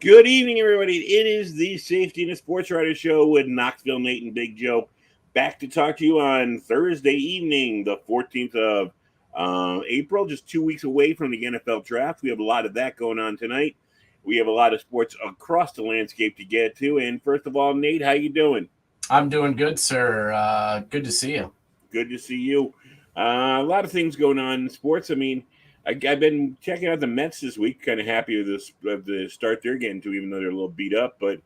Good evening, everybody. It is the Safety and the Sportswriter show with Knoxville, Nate, and Big Joe. Back to talk to you on Thursday evening, the 14th of April, just 2 weeks away from the NFL draft. We have a lot of that going on tonight. We have a lot of sports across the landscape to get to. And first of all, Nate, how you doing? I'm doing good, sir. Good to see you. Good to see you. A lot of things going on in sports. I mean, I've been checking out the Mets this week. Kind of happy with this the start they're getting to, even though they're a little beat up. But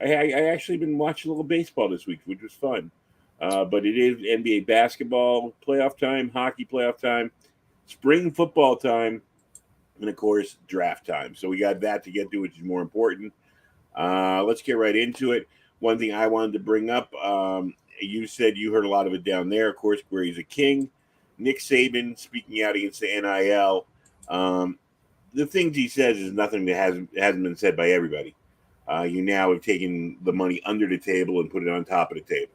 I actually been watching a little baseball this week, which was fun. But it is NBA basketball playoff time, hockey playoff time, spring football time, and of course draft time. So we got that to get to, which is more important. Let's get right into it. One thing I wanted to bring up, you said you heard a lot of it down there, of course, where he's a king. Nick Saban speaking out against the NIL. The things he says is nothing that hasn't been said by everybody. You now have taken the money under the table and put it on top of the table.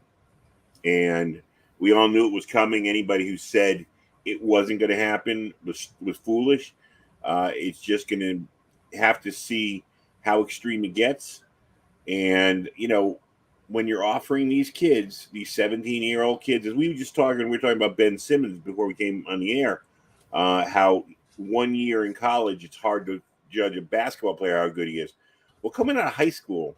And we all knew it was coming. Anybody who said it wasn't going to happen was foolish. It's just going to have to see how extreme it gets. And, when you're offering these kids, these 17-year-old kids, as we were talking about Ben Simmons before we came on the air, how 1 year in college, it's hard to judge a basketball player how good he is. Well, coming out of high school,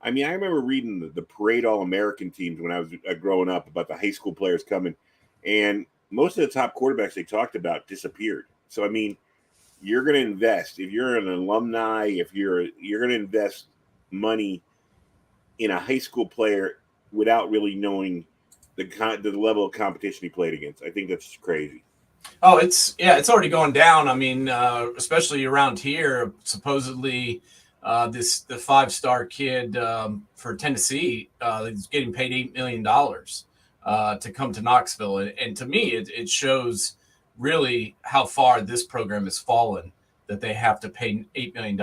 I mean, I remember reading the Parade All-American teams when I was growing up about the high school players coming, and most of the top quarterbacks they talked about disappeared. So, I mean, you're going to invest. If you're an alumni, you're going to invest money in a high school player without really knowing the level of competition he played against. I think that's crazy. Oh, it's already going down. I mean, especially around here, supposedly the 5-star kid for Tennessee is getting paid $8 million to come to Knoxville. And to me, it shows really how far this program has fallen, that they have to pay $8 million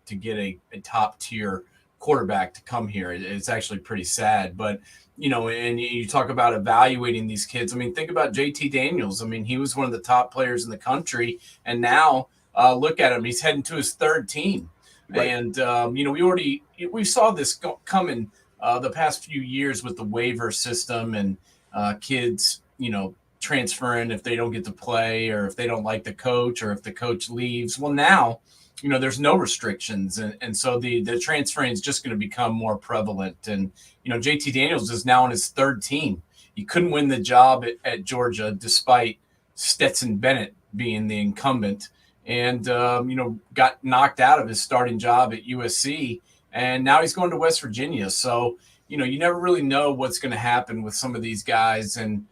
to get a top tier quarterback to come here. It's actually pretty sad. But and you talk about evaluating these kids. I mean, think about JT Daniels. I mean, he was one of the top players in the country, and now look at him, he's heading to his third team. Right. And we saw this coming the past few years with the waiver system and kids transferring if they don't get to play, or if they don't like the coach, or if the coach leaves. Well, now there's no restrictions. And so the transferring is just going to become more prevalent. And, JT Daniels is now on his third team. He couldn't win the job at Georgia, despite Stetson Bennett being the incumbent, and, got knocked out of his starting job at USC. And now he's going to West Virginia. So, you never really know what's going to happen with some of these guys. And,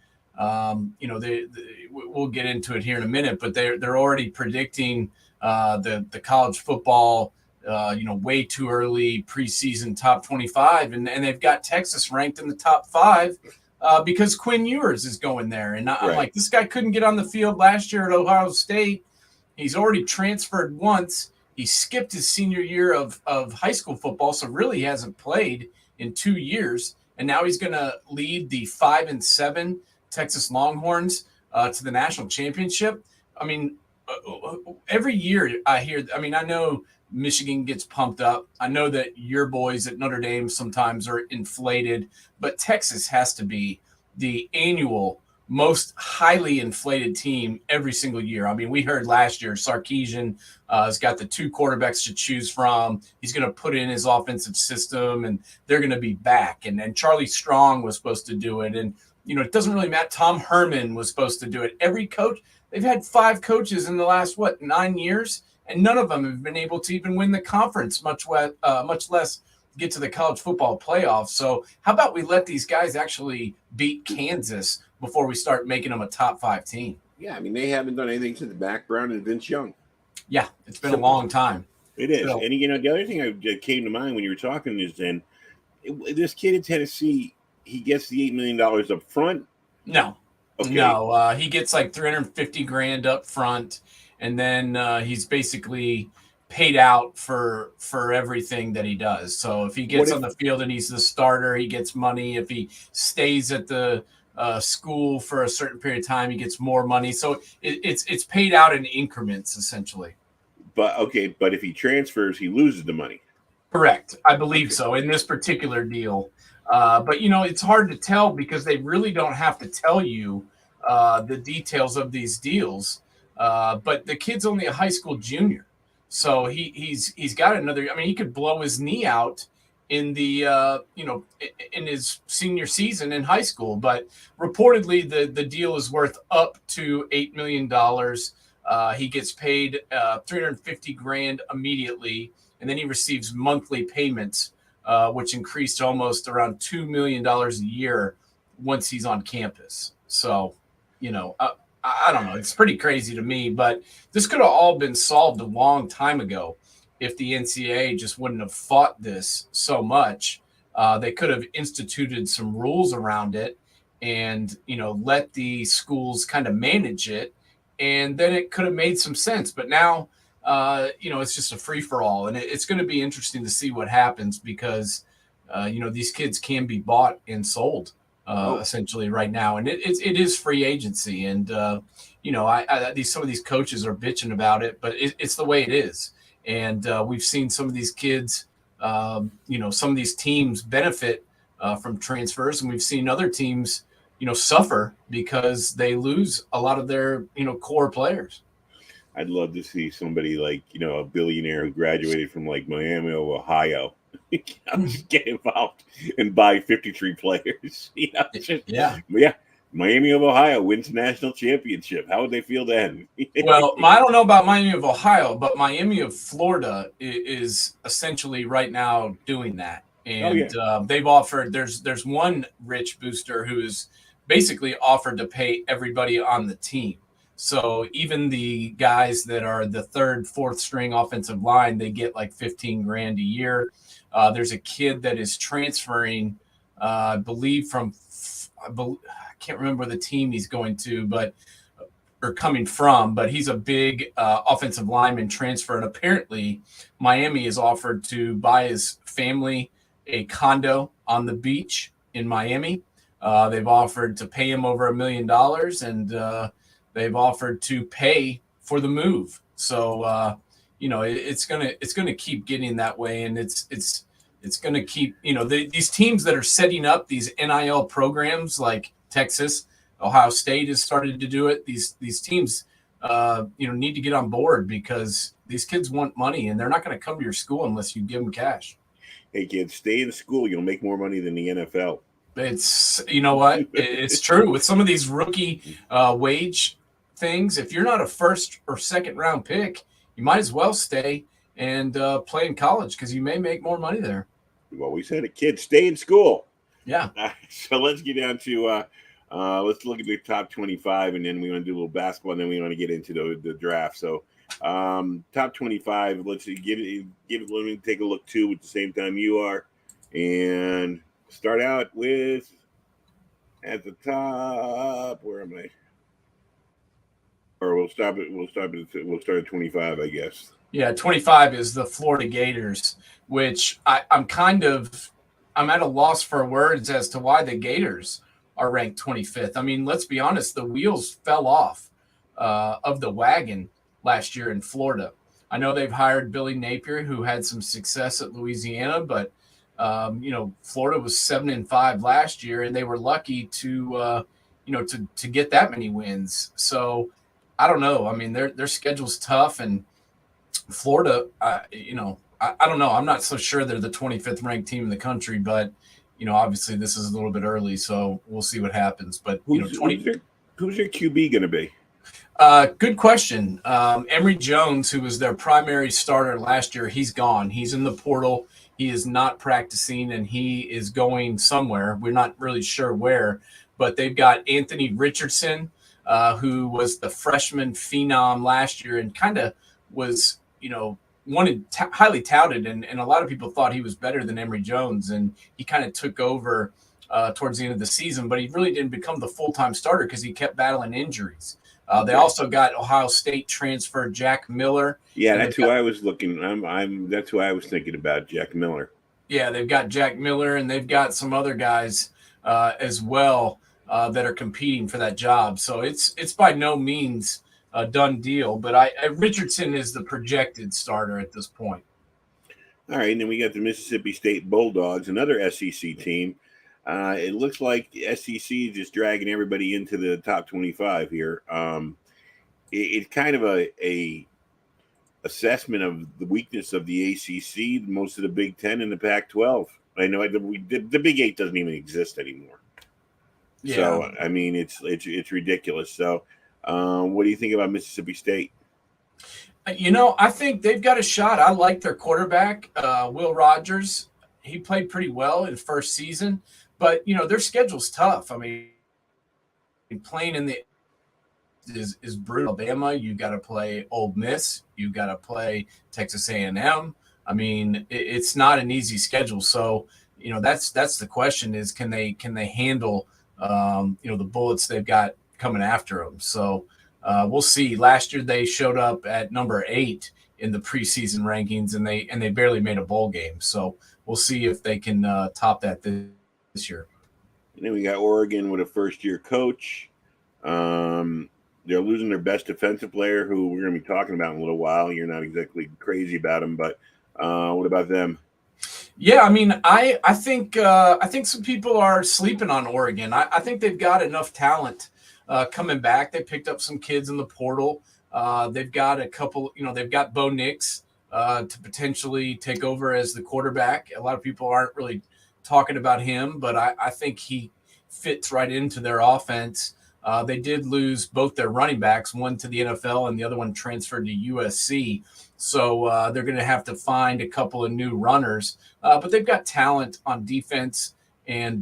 we'll get into it here in a minute, but they're already predicting the college football, way too early preseason top 25. And they've got Texas ranked in the top 5 because Quinn Ewers is going there. And I'm like, this guy couldn't get on the field last year at Ohio State. He's already transferred once. He skipped his senior year of high school football, so really he hasn't played in 2 years. And now he's going to lead the 5-7 Texas Longhorns to the national championship. I mean, every year I hear, I know Michigan gets pumped up. I know that your boys at Notre Dame sometimes are inflated, but Texas has to be the annual most highly inflated team every single year. I mean, we heard last year Sarkisian has got the 2 quarterbacks to choose from. He's going to put in his offensive system, and they're going to be back. And then Charlie Strong was supposed to do it. And, it doesn't really matter. Tom Herman was supposed to do it. Every coach, they've had 5 coaches in the last, 9 years, and none of them have been able to even win the conference, much less get to the college football playoffs. So how about we let these guys actually beat Kansas before we start making them a top 5 team? Yeah, I mean, they haven't done anything to the background of Vince Young. Yeah, it's been a long time. It is. And, the other thing that came to mind when you were talking is this kid in Tennessee, he gets the $8 million up front? No. Okay. No, he gets like $350,000 up front, and then he's basically paid out for everything that he does. So if he gets on the field and he's the starter, he gets money. If he stays at the school for a certain period of time, he gets more money. So it's paid out in increments, essentially. But if he transfers, he loses the money. Correct. I believe so in this particular deal. But, it's hard to tell because they really don't have to tell you the details of these deals. But the kid's only a high school junior. So he's got another. I mean, he could blow his knee out in the in his senior season in high school. But reportedly, the deal is worth up to $8 million. He gets paid $350,000 immediately, and then he receives monthly payments, which increased to almost around $2 million a year once he's on campus. So, I don't know. It's pretty crazy to me, but this could have all been solved a long time ago if the NCAA just wouldn't have fought this so much. They could have instituted some rules around it and, let the schools kind of manage it, and then it could have made some sense. But now, it's just a free for all, and it's going to be interesting to see what happens because, these kids can be bought and sold essentially right now, and it is free agency. And some of these coaches are bitching about it, but it's the way it is. And we've seen some of these kids, some of these teams benefit from transfers, and we've seen other teams, suffer because they lose a lot of their, core players. I'd love to see somebody like, a billionaire who graduated from like Miami of Ohio just get involved and buy 53 players. Yeah. Miami of Ohio wins the national championship. How would they feel then? Well, I don't know about Miami of Ohio, but Miami of Florida is essentially right now doing that. And they've offered, there's one rich booster who is basically offered to pay everybody on the team. So even the guys that are the third, fourth string offensive line, they get like $15,000 a year. There's a kid that is transferring, I believe I can't remember the team he's going to, or coming from, but he's a big offensive lineman transfer. And apparently Miami is offered to buy his family a condo on the beach in Miami. They've offered to pay him over $1 million, and they've offered to pay for the move. So, it's gonna keep getting that way, and it's gonna keep, these teams that are setting up these NIL programs like Texas, Ohio State has started to do it. These teams, need to get on board because these kids want money, and they're not going to come to your school unless you give them cash. Hey kids, stay in school. You'll make more money than the NFL. It's, what? It's true with some of these rookie wage things. If you're not a first or second round pick, you might as well stay and play in college because you may make more money there. We've always said it, kids, stay in school. Yeah. So let's get down to let's look at the top 25, and then we want to do a little basketball, and then we want to get into the draft. So top 25, let's see, give it. Let me take a look too at the same time you are, and start out with at the top. Where am I? Or we'll start at 25, I guess. Yeah, 25 is the Florida Gators, which I'm at a loss for words as to why the Gators are ranked 25th. I mean, let's be honest, the wheels fell off of the wagon last year in Florida. I know they've hired Billy Napier, who had some success at Louisiana, but Florida was 7-5 last year, and they were lucky to get that many wins. So I don't know. I mean, their schedule's tough, and Florida, I don't know. I'm not so sure they're the 25th ranked team in the country, but obviously this is a little bit early, so we'll see what happens. But who's your QB going to be? Good question. Emory Jones, who was their primary starter last year, he's gone. He's in the portal. He is not practicing, and he is going somewhere. We're not really sure where, but they've got Anthony Richardson, who was the freshman phenom last year and kind of was, highly touted, and a lot of people thought he was better than Emory Jones, and he kind of took over towards the end of the season, but he really didn't become the full-time starter because he kept battling injuries. They also got Ohio State transfer Jack Miller. Yeah, that's who I was looking. That's who I was thinking about, Jack Miller. Yeah, they've got Jack Miller, and they've got some other guys as well that are competing for that job. So it's by no means a done deal, but Richardson is the projected starter at this point. All right, and then we got the Mississippi State Bulldogs, another SEC team. It looks like the SEC is just dragging everybody into the top 25 here. It's kind of a assessment of the weakness of the ACC, most of the Big Ten, and the Pac-12. I know the Big Eight doesn't even exist anymore. Yeah. So I mean, it's ridiculous. So, what do you think about Mississippi State? I think they've got a shot. I like their quarterback, Will Rogers. He played pretty well in first season, but their schedule's tough. I mean, playing in the is brutal. Alabama, you got to play Ole Miss, you got to play Texas A&M. I mean, it's not an easy schedule. So, that's the question: is can they handle the bullets they've got coming after them? So. We'll see. Last year they showed up at number 8 in the preseason rankings, and they barely made a bowl game. So we'll see if they can top that this year. And then we got Oregon with a first-year coach. They're losing their best defensive player, who we're going to be talking about in a little while. You're not exactly crazy about him, but what about them? Yeah, I mean, I think some people are sleeping on Oregon. I think they've got enough talent. Coming back, they picked up some kids in the portal. They've got a couple, they've got Bo Nix to potentially take over as the quarterback. A lot of people aren't really talking about him, but I think he fits right into their offense. They did lose both their running backs, one to the NFL and the other one transferred to USC. So they're going to have to find a couple of new runners, but they've got talent on defense and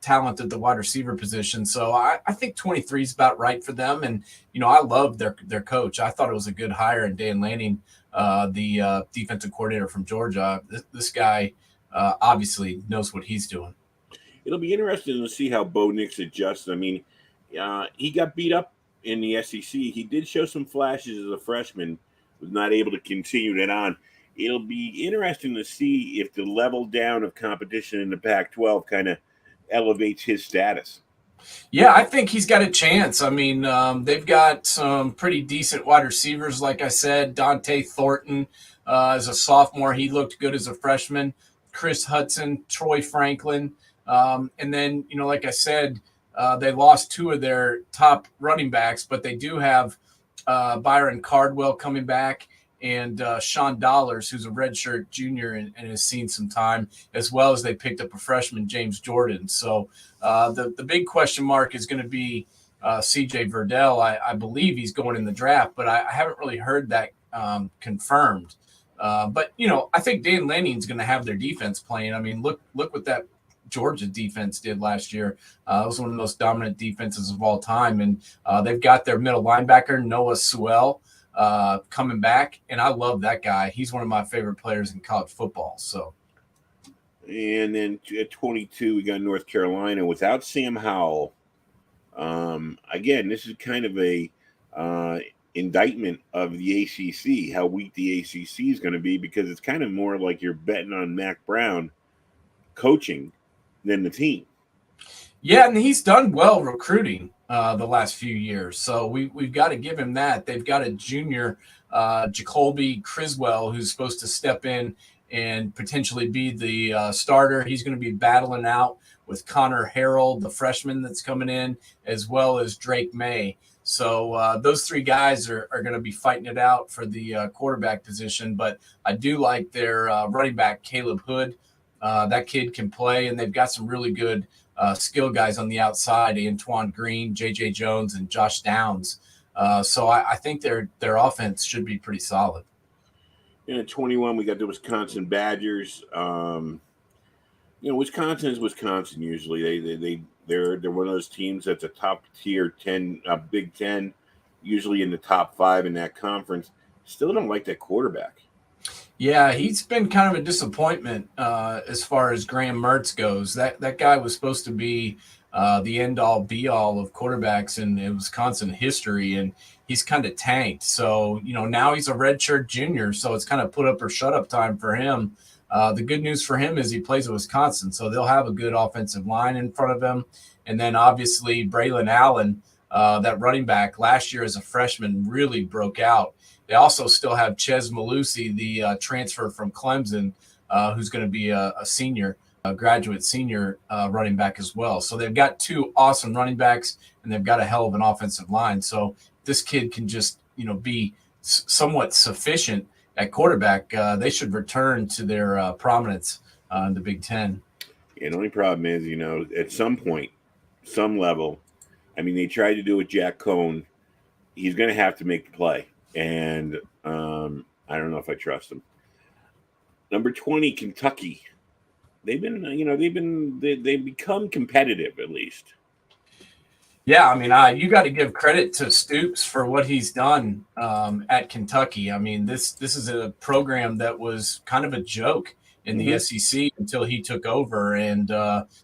talent at the wide receiver position. So I think 23 is about right for them. And, I love their coach. I thought it was a good hire in Dan Lanning, the defensive coordinator from Georgia. This guy obviously knows what he's doing. It'll be interesting to see how Bo Nix adjusts. I mean, he got beat up in the SEC. He did show some flashes as a freshman, was not able to continue that on. It'll be interesting to see if the level down of competition in the Pac-12 kind of elevates his status. Yeah, I think he's got a chance. I mean, they've got some pretty decent wide receivers, like I said. Dante Thornton as a sophomore, he looked good as a freshman. Chris Hudson, Troy Franklin. And then, like I said, they lost 2 of their top running backs, but they do have Byron Cardwell coming back. And Sean Dollars, who's a redshirt junior and has seen some time, as well as they picked up a freshman, James Jordan. So the big question mark is going to be C.J. Verdell. I believe he's going in the draft, but I haven't really heard that confirmed. But, I think Dan Lanning's going to have their defense playing. I mean, look what that Georgia defense did last year. It was one of the most dominant defenses of all time. And they've got their middle linebacker, Noah Sewell, coming back, and I love that guy. He's one of my favorite players in college football. So, and then at 22, we got North Carolina without Sam Howell. Again, this is kind of a indictment of the ACC, how weak the ACC is going to be, because it's kind of more like you're betting on Mac Brown coaching than the team. Yeah, and he's done well recruiting the last few years. So we've got to give him that. They've got a junior, Jacoby Criswell, who's supposed to step in and potentially be the starter. He's going to be battling out with Connor Harrell, the freshman that's coming in, as well as Drake May. So those 3 guys are going to be fighting it out for the quarterback position. But I do like their running back, Caleb Hood. That kid can play, and they've got some really good skill guys on the outside, Antoine Green, J.J. Jones, and Josh Downs. So I think their offense should be pretty solid. And at 21, we got the Wisconsin Badgers. Wisconsin is Wisconsin usually. They're one of those teams that's a top tier 10, Big Ten, usually in the top 5 in that conference. Still don't like that quarterback. Yeah, he's been kind of a disappointment as far as Graham Mertz goes. That guy was supposed to be the end-all, be-all of quarterbacks in Wisconsin history, and he's kind of tanked. So, now he's a redshirt junior, so it's kind of put up or shut up time for him. The good news for him is he plays at Wisconsin, so they'll have a good offensive line in front of him. And then, obviously, Braylon Allen, that running back last year as a freshman, really broke out. They also still have Ches Malusi, the transfer from Clemson, who's going to be a senior, a graduate senior running back as well. So they've got two awesome running backs, and they've got a hell of an offensive line. So this kid can just, be somewhat sufficient at quarterback. They should return to their prominence in the Big Ten. And the only problem is, at some point, some level, I mean, they tried to do it with Jack Cohn. He's going to have to make the play. And I don't know if I trust him. Number 20, Kentucky. They've become competitive at least. Yeah, I mean, you got to give credit to Stoops for what he's done at Kentucky. I mean, this is a program that was kind of a joke in the SEC until he took over, and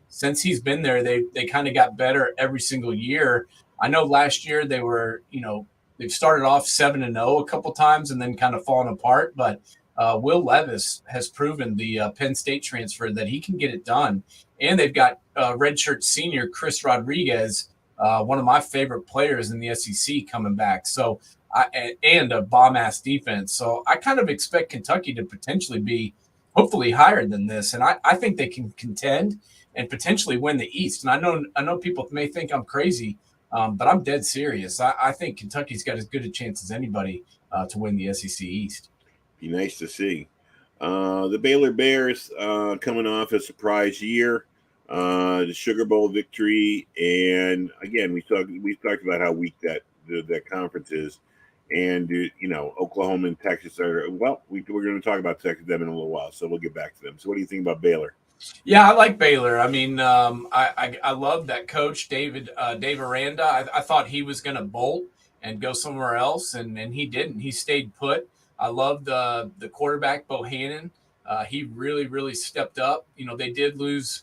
since he's been there, they kind of got better every single year. I know last year they were, they've started off 7-0 a couple times and then kind of fallen apart, but Will Levis has proven, the Penn State transfer, that he can get it done, and they've got redshirt senior Chris Rodriguez, one of my favorite players in the SEC, coming back. So, and a bomb-ass defense. So I kind of expect Kentucky to potentially be hopefully higher than this. And I think they can contend and potentially win the East. And I know people may think I'm crazy, but I'm dead serious. I think Kentucky's got as good a chance as anybody to win the SEC East. Be nice to see. The Baylor Bears coming off a surprise year. The Sugar Bowl victory, and again, we talked about how weak that conference is, and Oklahoma and Texas are we're going to talk about Texas them in a little while, so we'll get back to them. So, what do you think about Baylor? Yeah, I like Baylor. I mean, I love that coach, Dave Aranda. I thought he was going to bolt and go somewhere else, and he didn't. He stayed put. I love the quarterback, Bohannon. He really, really stepped up. They did lose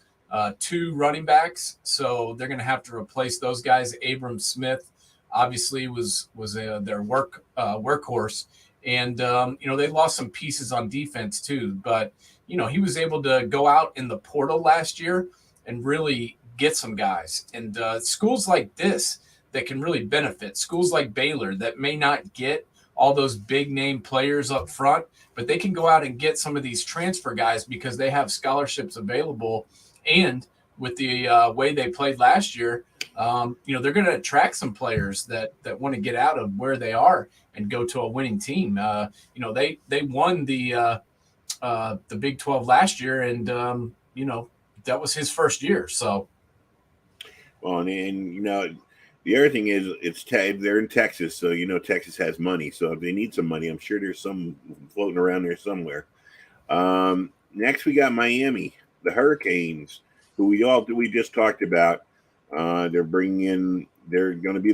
two running backs, so they're going to have to replace those guys. Abram Smith obviously was their workhorse, and they lost some pieces on defense too. But he was able to go out in the portal last year and really get some guys. And schools like this that can really benefit, schools like Baylor that may not get all those big name players up front, but they can go out and get some of these transfer guys because they have scholarships available. And with the way they played last year, they're going to attract some players that want to get out of where they are and go to a winning team. They won the Big 12 last year, and that was his first year. So, well, and the other thing is they're in Texas, so Texas has money. So if they need some money, I'm sure there's some floating around there somewhere. Next, we got Miami. The Hurricanes, who we just talked about, they're going to be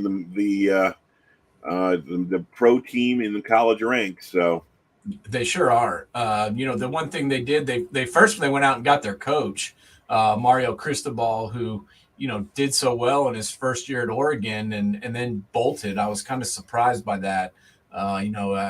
the pro team in the college ranks. So they sure are. The one thing they did, they first went out and got their coach, Mario Cristobal, who did so well in his first year at Oregon, and then bolted. I was kind of surprised by that.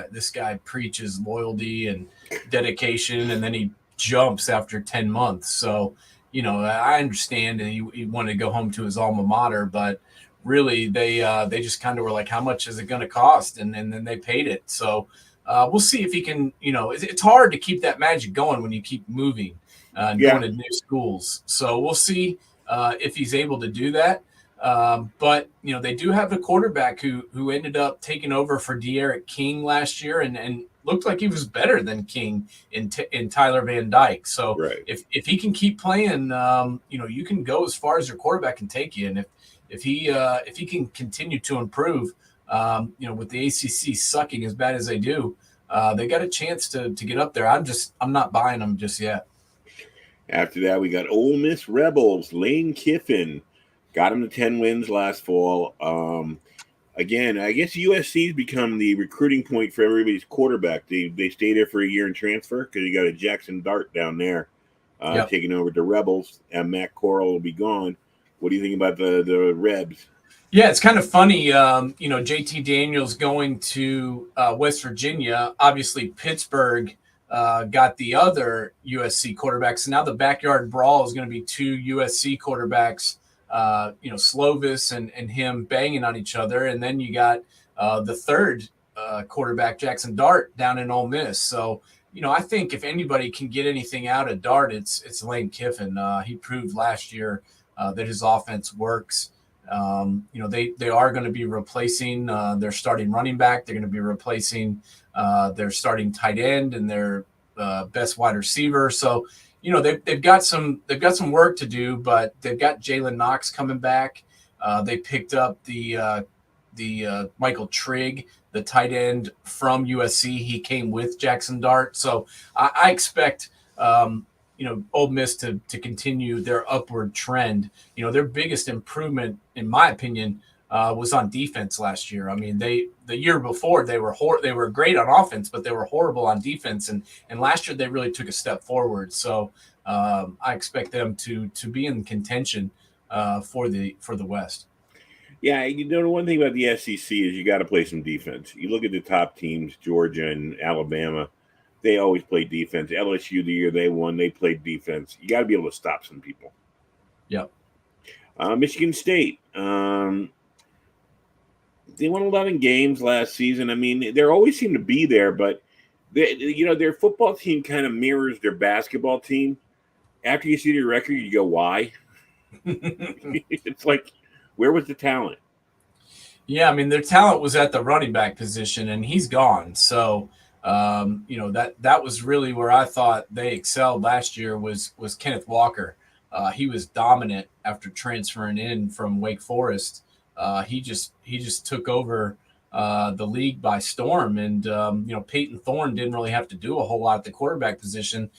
This guy preaches loyalty and dedication, and then he jumps after 10 months. So, I understand that he wanted to go home to his alma mater, but really they just kind of were like, how much is it going to cost? And then they paid it. So we'll see if he can, it's hard to keep that magic going when you keep moving and going to new schools. So we'll see if he's able to do that. But they do have a quarterback who ended up taking over for De'Aaron King last year and looked like he was better than King in Tyler Van Dyke. So right. if he can keep playing, you can go as far as your quarterback can take you. And if he can continue to improve, with the ACC sucking as bad as they do, they got a chance to get up there. I'm not buying them just yet. After that, we got Ole Miss Rebels. Lane Kiffin got him to 10 wins last fall. Again, I guess USC's become the recruiting point for everybody's quarterback. They stay there for a year and transfer because you got a Jackson Dart down there taking over the Rebels, and Matt Corral will be gone. What do you think about the Rebs? Yeah, it's kind of funny. JT Daniels going to West Virginia. Obviously, Pittsburgh got the other USC quarterbacks. Now the backyard brawl is going to be two USC quarterbacks. Slovis and him banging on each other. And then you got the third quarterback, Jackson Dart, down in Ole Miss. So I think if anybody can get anything out of Dart, it's Lane Kiffin. He proved last year that his offense works. They are going to be replacing their starting running back. They're going to be replacing their starting tight end and their best wide receiver. So, they've got some work to do, but they've got Jalen Knox coming back. They picked up the Michael Trigg, the tight end from USC. He came with Jackson Dart. So I expect, Ole Miss to continue their upward trend. Their biggest improvement, in my opinion, was on defense last year. I mean, the year before they were great on offense, but they were horrible on defense. And last year they really took a step forward. So I expect them to be in contention for the West. Yeah, the one thing about the SEC is you got to play some defense. You look at the top teams, Georgia and Alabama, they always play defense. LSU, the year they won, they played defense. You got to be able to stop some people. Yep. Michigan State, they won 11 games last season. I mean, they always seem to be there, but their football team kind of mirrors their basketball team. After you see their record, you go, why? It's like, where was the talent? Yeah, I mean, their talent was at the running back position, and he's gone. So, that was really where I thought they excelled last year was Kenneth Walker. He was dominant after transferring in from Wake Forest. He just took over the league by storm, and Peyton Thorne didn't really have to do a whole lot at the quarterback position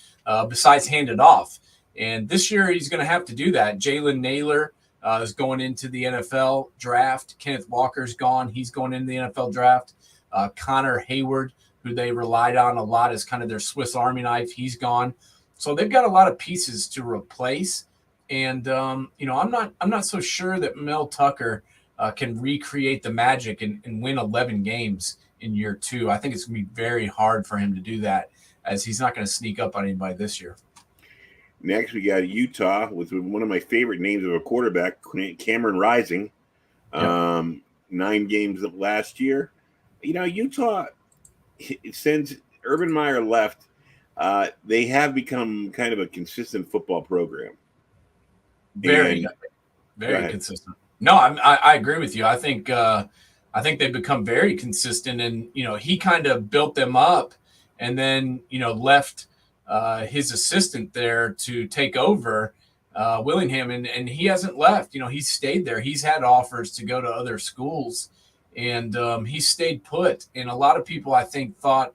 besides hand it off. And this year he's going to have to do that. Jalen Naylor is going into the NFL draft. Kenneth Walker's gone. He's going into the NFL draft. Connor Hayward, who they relied on a lot as kind of their Swiss Army knife, he's gone. So they've got a lot of pieces to replace. And, I'm not so sure that Mel Tucker can recreate the magic and win 11 games in year two. I think it's going to be very hard for him to do that, as he's not going to sneak up on anybody this year. Next, we got Utah with one of my favorite names of a quarterback, Cameron Rising. Yep. 9 games of last year. Utah, since Urban Meyer left, they have become kind of a consistent football program. Very consistent. No, I agree with you. I think they've become very consistent, and he kind of built them up, and then left his assistant there to take over, Willingham, and he hasn't left. He's stayed there. He's had offers to go to other schools, and he stayed put. And a lot of people, I think, thought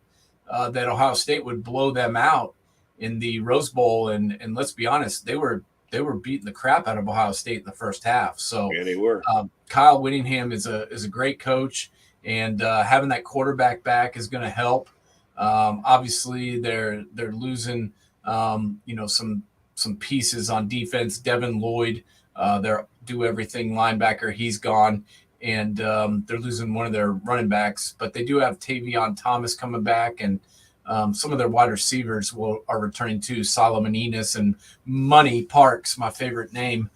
that Ohio State would blow them out in the Rose Bowl, and let's be honest, they were beating the crap out of Ohio State in the first half. So yeah, they were. Kyle Whittingham is a great coach, and having that quarterback back is going to help. Obviously, they're losing some pieces on defense. Devin Lloyd, their do everything linebacker, he's gone, and they're losing one of their running backs. But they do have Tavion Thomas coming back, and some of their wide receivers are returning too. Solomon Enos and Money Parks, my favorite name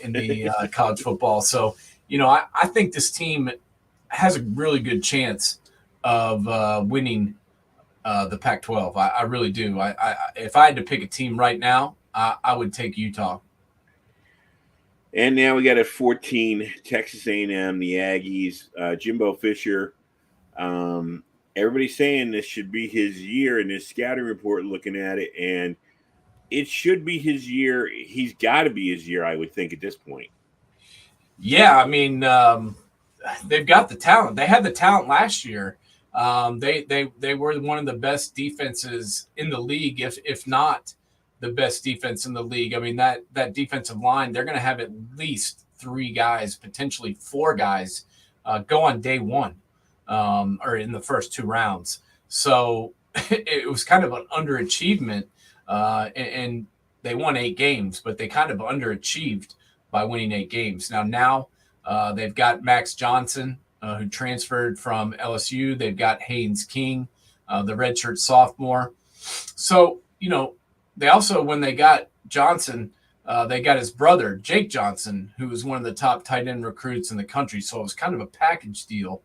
in the college football. So, I think this team has a really good chance of winning the Pac-12. I really do. If I had to pick a team right now, I would take Utah. And now we got at 14, Texas A&M, the Aggies, Jimbo Fisher. Everybody's saying this should be his year in this scouting report, looking at it, and it should be his year. He's got to be his year, I would think, at this point. Yeah, I mean, they've got the talent. They had the talent last year. They were one of the best defenses in the league, if not the best defense in the league. I mean, that defensive line, they're going to have at least 3 guys, potentially 4 guys, go on day one. Or in the first 2 rounds. So it was kind of an underachievement, and they won 8 games, but they kind of underachieved by winning 8 games. Now they've got Max Johnson, who transferred from LSU. They've got Haynes King, the redshirt sophomore. So, they also, when they got Johnson, they got his brother, Jake Johnson, who was one of the top tight end recruits in the country. So it was kind of a package deal.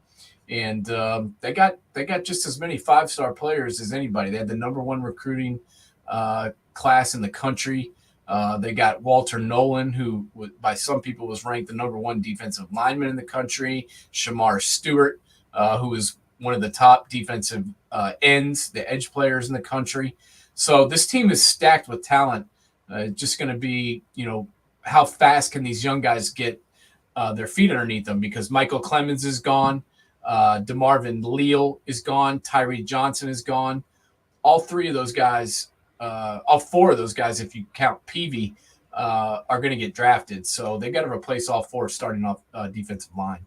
and they got just as many 5-star players as anybody. They had the number one recruiting class in the country. They got Walter Nolan, who by some people was ranked the number one defensive lineman in the country. Shamar Stewart, who is one of the top defensive ends, the edge players in the country. So this team is stacked with talent. Just going to be, how fast can these young guys get their feet underneath them? Because Michael Clemens is gone. DeMarvin Leal is gone. Tyree Johnson is gone. All three of those guys, all four of those guys, if you count Peavy, are going to get drafted. So they got to replace all four starting off defensive line.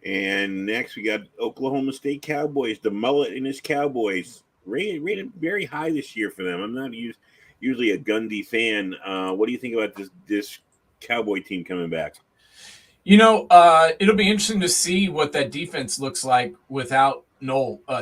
And next we got Oklahoma State Cowboys, the mullet in his Cowboys. Rated very high this year for them. I'm not usually a Gundy fan. What do you think about this Cowboy team coming back? It'll be interesting to see what that defense looks like without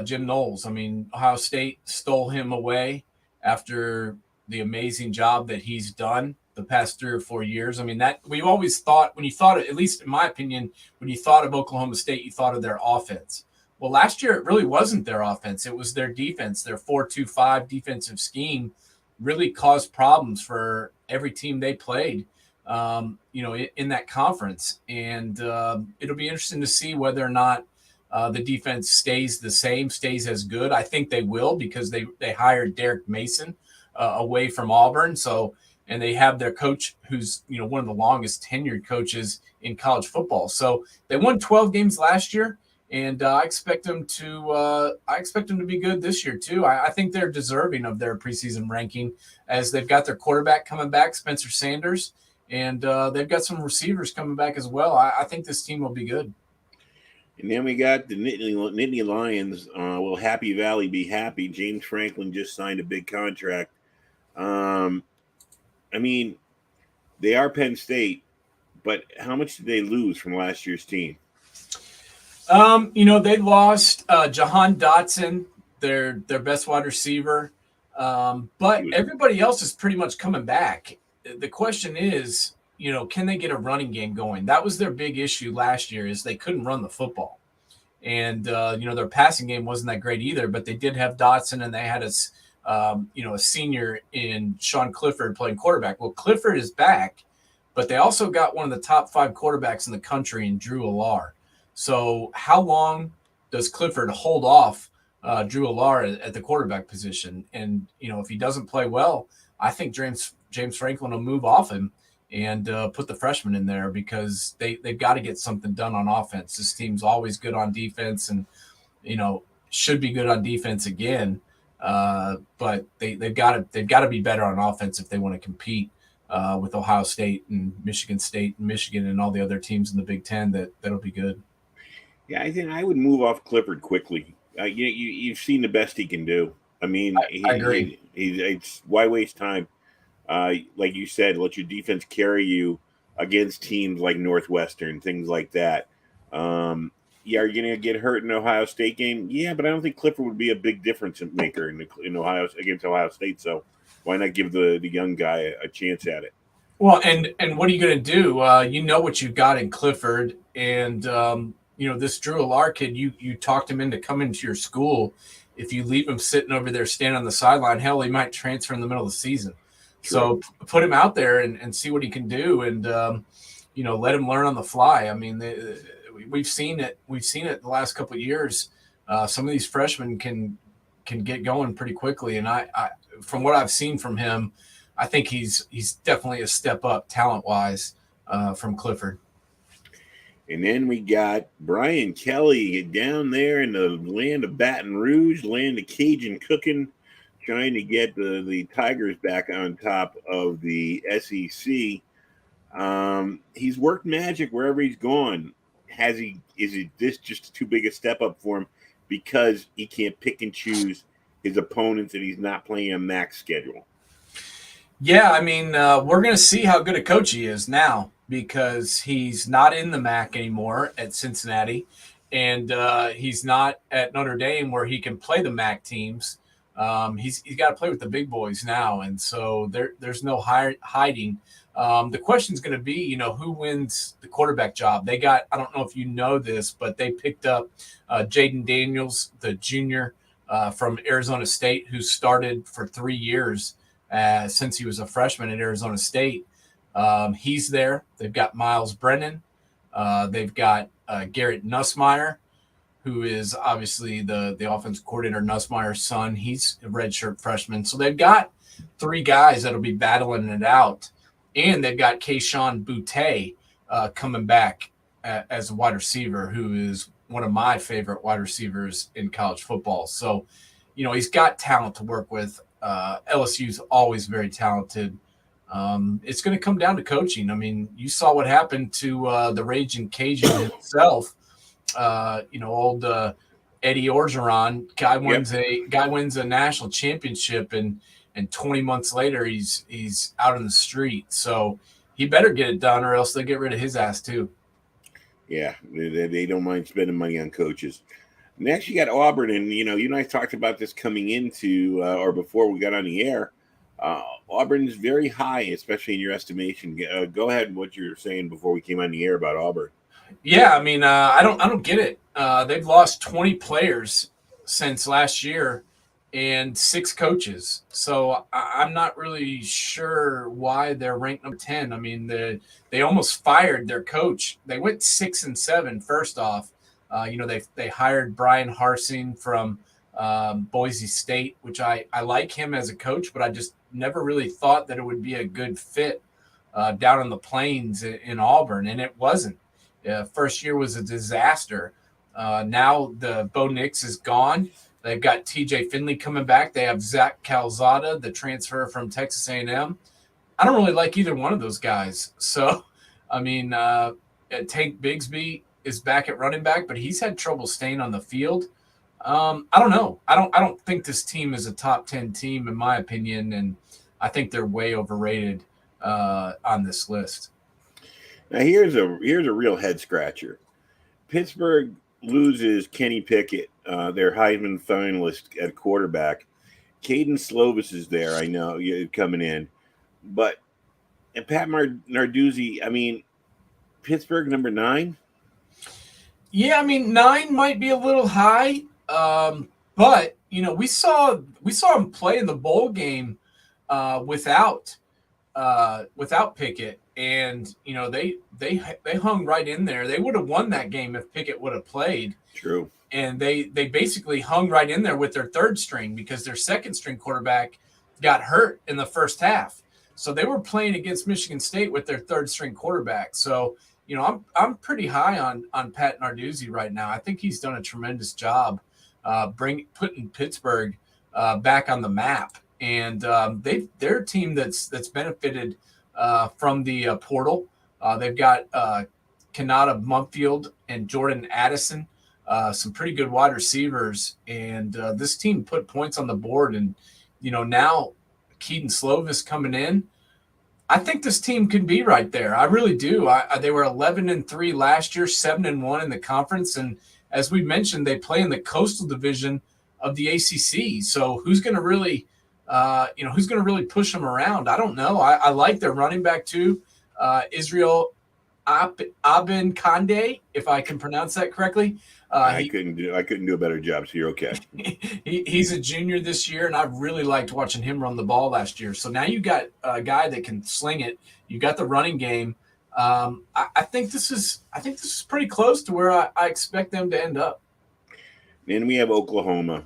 Jim Knowles. I mean, Ohio State stole him away after the amazing job that he's done the past 3 or 4 years. I mean, that we've always thought, when you thought of, at least in my opinion, when you thought of Oklahoma State, you thought of their offense. Well, last year it really wasn't their offense. It was their defense. Their 4-2-5 defensive scheme really caused problems for every team they played, in that conference. And it'll be interesting to see whether or not the defense stays the same, stays as good. I think they will, because they hired Derek Mason away from Auburn. And they have their coach who's, one of the longest tenured coaches in college football. So they won 12 games last year, and I expect them to be good this year too. I think they're deserving of their preseason ranking, as they've got their quarterback coming back, Spencer Sanders, and they've got some receivers coming back as well. I think this team will be good. And then we got the Nittany Lions. Will Happy Valley be happy? James Franklin just signed a big contract. I mean, they are Penn State, but how much did they lose from last year's team? They lost Jahan Dotson, their best wide receiver, but everybody else is pretty much coming back. The question is, can they get a running game going? That was their big issue last year, is they couldn't run the football. And, their passing game wasn't that great either, but they did have Dotson, and they had a senior in Sean Clifford playing quarterback. Well, Clifford is back, but they also got one of the top 5 quarterbacks in the country in Drew Allar. So how long does Clifford hold off Drew Allar at the quarterback position? And, if he doesn't play well, I think James Franklin will move off him and put the freshman in there, because they've got to get something done on offense. This team's always good on defense, and, should be good on defense again. But they've got to be better on offense if they want to compete with Ohio State and Michigan State and Michigan and all the other teams in the Big Ten. That'll be good. Yeah, I think I would move off Clifford quickly. You've seen the best he can do. I mean, I agree. It's why waste time? Like you said, let your defense carry you against teams like Northwestern, things like that. Are you going to get hurt in the Ohio State game? Yeah, but I don't think Clifford would be a big difference maker in Ohio against Ohio State. So why not give the young guy a chance at it? Well, and what are you going to do? What you've got in Clifford, and this Drew Allar kid. You talked him into coming to your school. If you leave him sitting over there standing on the sideline, hell, he might transfer in the middle of the season. True. So put him out there and see what he can do, and let him learn on the fly. I mean, we've seen it. We've seen it the last couple of years. Some of these freshmen can get going pretty quickly, and I from what I've seen from him, I think he's definitely a step up talent-wise from Clifford. And then we got Brian Kelly down there in the land of Baton Rouge, land of Cajun cooking, trying to get the Tigers back on top of the SEC. He's worked magic wherever he's gone. Is this just too big a step up for him because he can't pick and choose his opponents and he's not playing a max schedule? Yeah, I mean, we're going to see how good a coach he is now, because he's not in the MAC anymore at Cincinnati, and he's not at Notre Dame where he can play the MAC teams. He's got to play with the big boys now, and so there's no hiding. The question is going to be, who wins the quarterback job? They got, I don't know if you know this, but they picked up Jaden Daniels, the junior from Arizona State, who started for 3 years since he was a freshman at Arizona State. He's there. They've got Miles Brennan. They've got Garrett Nussmeier, who is obviously the offensive coordinator, Nussmeier's son. He's a redshirt freshman. So they've got 3 guys that'll be battling it out. And they've got Keyshawn Boutte coming back as a wide receiver, who is one of my favorite wide receivers in college football. So, he's got talent to work with. LSU's always very talented. It's going to come down to coaching. I mean, you saw what happened to the Raging Cajun himself. Old Eddie Orgeron, guy wins a national championship, and 20 months later he's out in the street. So he better get it done, or else they get rid of his ass too. Yeah, they don't mind spending money on coaches. Next, you got Auburn, and you and I talked about this coming into or before we got on the air. Auburn's very high, especially in your estimation. Go ahead, what you were saying before we came on the air about Auburn. Yeah, I mean, I don't get it. They've lost 20 players since last year and 6 coaches. So I'm not really sure why they're ranked number 10. I mean, they almost fired their coach. They went 6-7 first off. They hired Brian Harsing from Boise State, which I like him as a coach, but I just never really thought that it would be a good fit down in the plains in Auburn, and it wasn't. First year was a disaster. Now the Bo Nix is gone. They've got TJ Finley coming back. They have Zach Calzada, the transfer from Texas A&M. I don't really like either one of those guys. So, I mean, Tank Bigsby is back at running back, but he's had trouble staying on the field. I don't know. I don't think this team is a top 10 team in my opinion, and I think they're way overrated on this list. Now here's a real head scratcher. Pittsburgh loses Kenny Pickett, their Heisman finalist at quarterback. Caden Slovis is there, I know, coming in. But and Pat Narduzzi, I mean, Pittsburgh number 9? Yeah, I mean, 9 might be a little high. But we saw him play in the bowl game without Pickett, and they hung right in there. They would have won that game if Pickett would have played. True. And they basically hung right in there with their third string because their second string quarterback got hurt in the first half. So they were playing against Michigan State with their third string quarterback. So, I'm pretty high on Pat Narduzzi right now. I think he's done a tremendous job putting Pittsburgh back on the map. And they're a team that's benefited from the portal. They've got Kanata Mumfield and Jordan Addison, some pretty good wide receivers. And this team put points on the board. And, now Keaton Slovis coming in. I think this team can be right there. I really do. They were 11-3 last year, 7-1 in the conference. And as we mentioned, they play in the Coastal Division of the ACC. So who's going to really push them around? I don't know. I like their running back too, Israel Abin Kande, if I can pronounce that correctly. I couldn't do a better job, so you're okay. He's a junior this year, and I really liked watching him run the ball last year. So now you got a guy that can sling it. You got the running game. I think this is pretty close to where I expect them to end up. Then we have Oklahoma.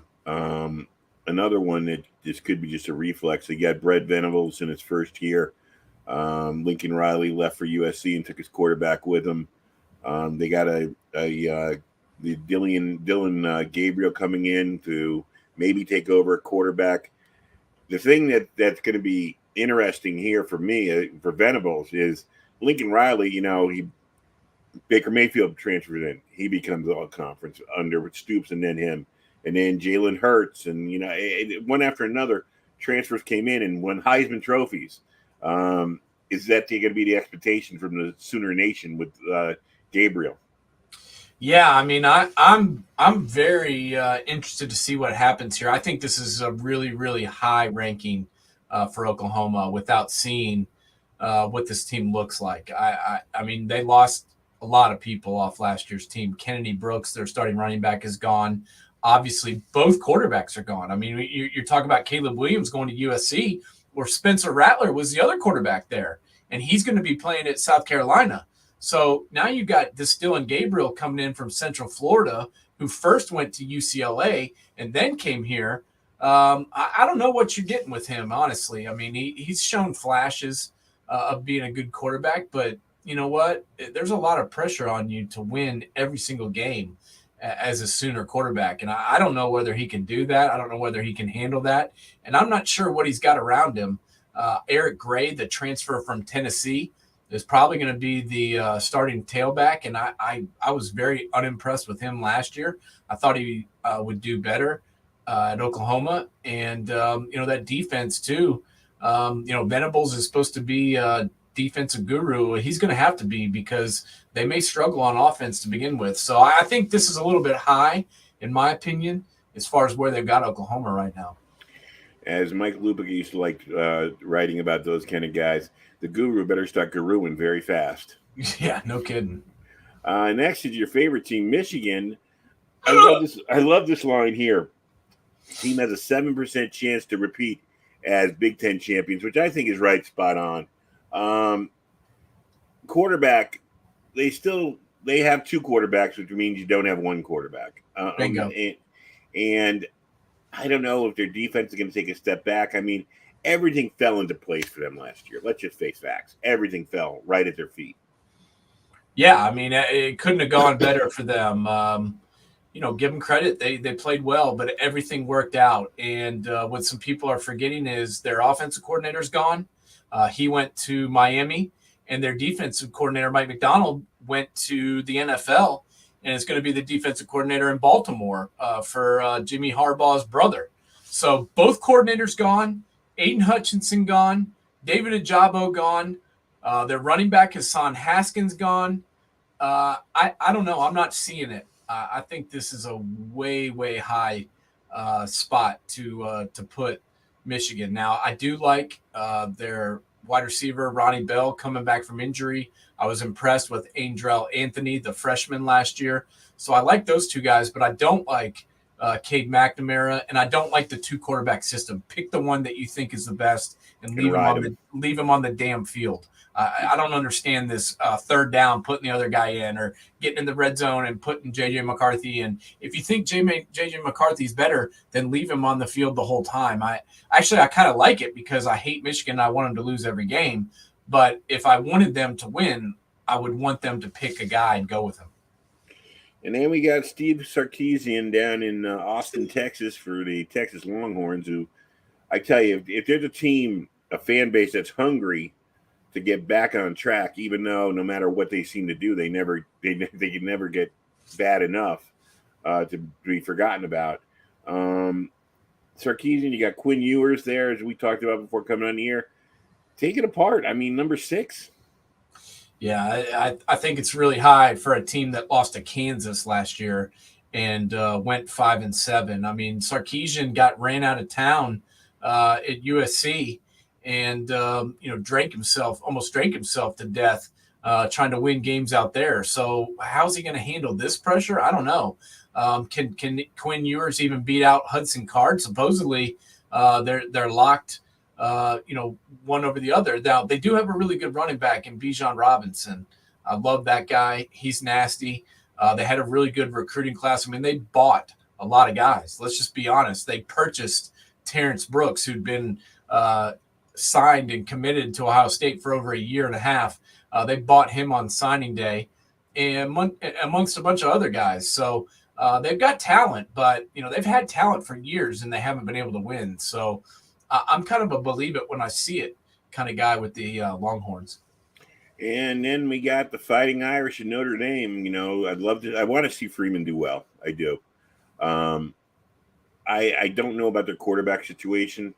Another one that this could be just a reflex. They got Brett Venables in his first year. Lincoln Riley left for USC and took his quarterback with him. They got the Dylan Gabriel coming in to maybe take over a quarterback. The thing that's going to be interesting here for me, for Venables, is Lincoln Riley. Baker Mayfield transfers in. He becomes all conference under Stoops and then him. And then Jalen Hurts and, one after another transfers came in and won Heisman trophies. Is that going to be the expectation from the Sooner Nation with Gabriel? Yeah, I mean, I'm very interested to see what happens here. I think this is a really really high ranking for Oklahoma without seeing what this team looks like. I mean, they lost a lot of people off last year's team. Kennedy Brooks, their starting running back, is gone. Obviously, both quarterbacks are gone. I mean, you're talking about Caleb Williams going to USC, where Spencer Rattler was the other quarterback there, and he's going to be playing at South Carolina. So now you got this Dylan Gabriel coming in from Central Florida, who first went to UCLA and then came here. I don't know what you're getting with him, honestly. I mean, he's shown flashes of being a good quarterback, but you know what? There's a lot of pressure on you to win every single game as a Sooner quarterback. And I don't know whether he can do that. I don't know whether he can handle that. And I'm not sure what he's got around him. Eric Gray, the transfer from Tennessee, is probably going to be the starting tailback. And I was very unimpressed with him last year. I thought he would do better at Oklahoma. And, that defense, too. Venables is supposed to be a defensive guru. He's going to have to be because they may struggle on offense to begin with. So I think this is a little bit high, in my opinion, as far as where they've got Oklahoma right now. As Mike Lupic used to like writing about those kind of guys, the guru better start guruing very fast. Yeah, no kidding. Next is your favorite team, Michigan. I love this line here. Team has a 7% chance to repeat as Big Ten champions, which I think is right spot on. Quarterback, they have two quarterbacks, which means you don't have one quarterback. Bingo. And I don't know if their defense is going to take a step back. I mean, everything fell into place for them last year. Let's just face facts. Everything fell right at their feet. Yeah, I mean, it couldn't have gone better for them. Give them credit. They played well, but everything worked out. And what some people are forgetting is their offensive coordinator's gone. He went to Miami, and their defensive coordinator, Mike McDonald, went to the NFL, and is going to be the defensive coordinator in Baltimore for Jimmy Harbaugh's brother. So both coordinators gone. Aiden Hutchinson gone. David Ajabo gone. Their running back, Hassan Haskins, gone. I don't know. I'm not seeing it. I think this is a way, way high spot to put Michigan. Now, I do like their wide receiver, Ronnie Bell, coming back from injury. I was impressed with Andrell Anthony, the freshman last year. So I like those two guys, but I don't like Cade McNamara, and I don't like the two quarterback system. Pick the one that you think is the best and leave him on the damn field. I don't understand this third down, putting the other guy in, or getting in the red zone and putting J.J. McCarthy in. If you think J.J. McCarthy's better, then leave him on the field the whole time. I kind of like it because I hate Michigan. I want them to lose every game. But if I wanted them to win, I would want them to pick a guy and go with him. And then we got Steve Sarkisian down in Austin, Texas for the Texas Longhorns, who I tell you, if there's a fan base that's hungry to get back on track, even though no matter what they seem to do, they can never get bad enough to be forgotten about. Sarkisian, you got Quinn Ewers there, as we talked about before coming on here. Take it apart. I mean, number 6. Yeah, I think it's really high for a team that lost to Kansas last year and went 5-7. I mean, Sarkisian got ran out of town at USC and almost drank himself to death trying to win games out there. So how's he going to handle this pressure? I don't know. Can Quinn Ewers even beat out Hudson Card? Supposedly they're locked. One over the other. Now, they do have a really good running back in Bijan Robinson. I love that guy. He's nasty. They had a really good recruiting class. I mean, they bought a lot of guys. Let's just be honest. They purchased Terrence Brooks, who'd been signed and committed to Ohio State for over a year and a half. They bought him on signing day and amongst a bunch of other guys. So they've got talent, but, they've had talent for years and they haven't been able to win. So I'm kind of a believe it when I see it kind of guy with the Longhorns. And then we got the Fighting Irish in Notre Dame. I want to see Freeman do well. I do. I don't know about their quarterback situation.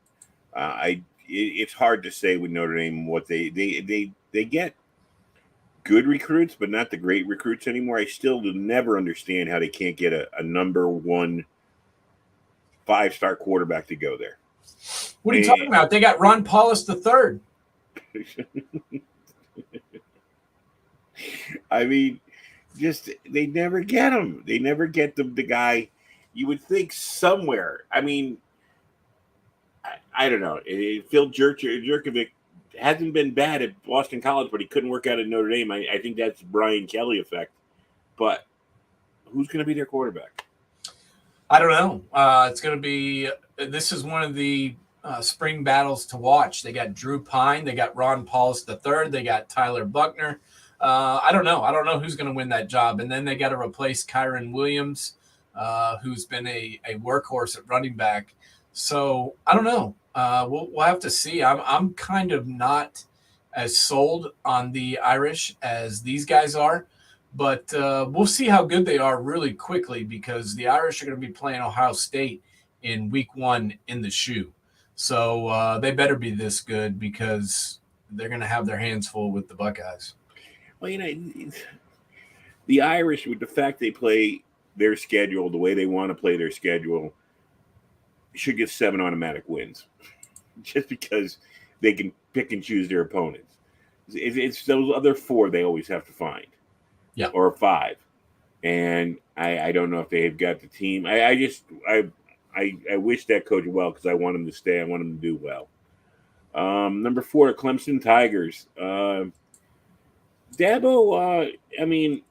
It's hard to say with Notre Dame what they get good recruits, but not the great recruits anymore. I still do never understand how they can't get a number 1 5-star quarterback to go there. What are you talking about? They got Ron Paulus III. I mean, just they never get him. They never get the guy. You would think somewhere. I mean, I don't know. Phil Jerkovic hasn't been bad at Boston College, but he couldn't work out at Notre Dame. I think that's Brian Kelly effect. But who's going to be their quarterback? I don't know. It's going to be – this is one of the spring battles to watch. They got Drew Pine. They got Ron Paulus III. They got Tyler Buckner. I don't know. I don't know who's going to win that job. And then they got to replace Kyron Williams, who's been a workhorse at running back. So I don't know. We'll have to see. I'm kind of not as sold on the Irish as these guys are, but we'll see how good they are really quickly because the Irish are going to be playing Ohio State in week 1 in the shoe. So they better be this good because they're going to have their hands full with the Buckeyes. Well, the Irish, with the fact they play their schedule the way they want to play their schedule, should get 7 automatic wins just because they can pick and choose their opponents. It's those other 4 they always have to find. Yeah. Or 5. And I don't know if they've got the team. I wish that coach well because I want him to stay. I want him to do well. Number 4, Clemson Tigers. Dabo, I mean,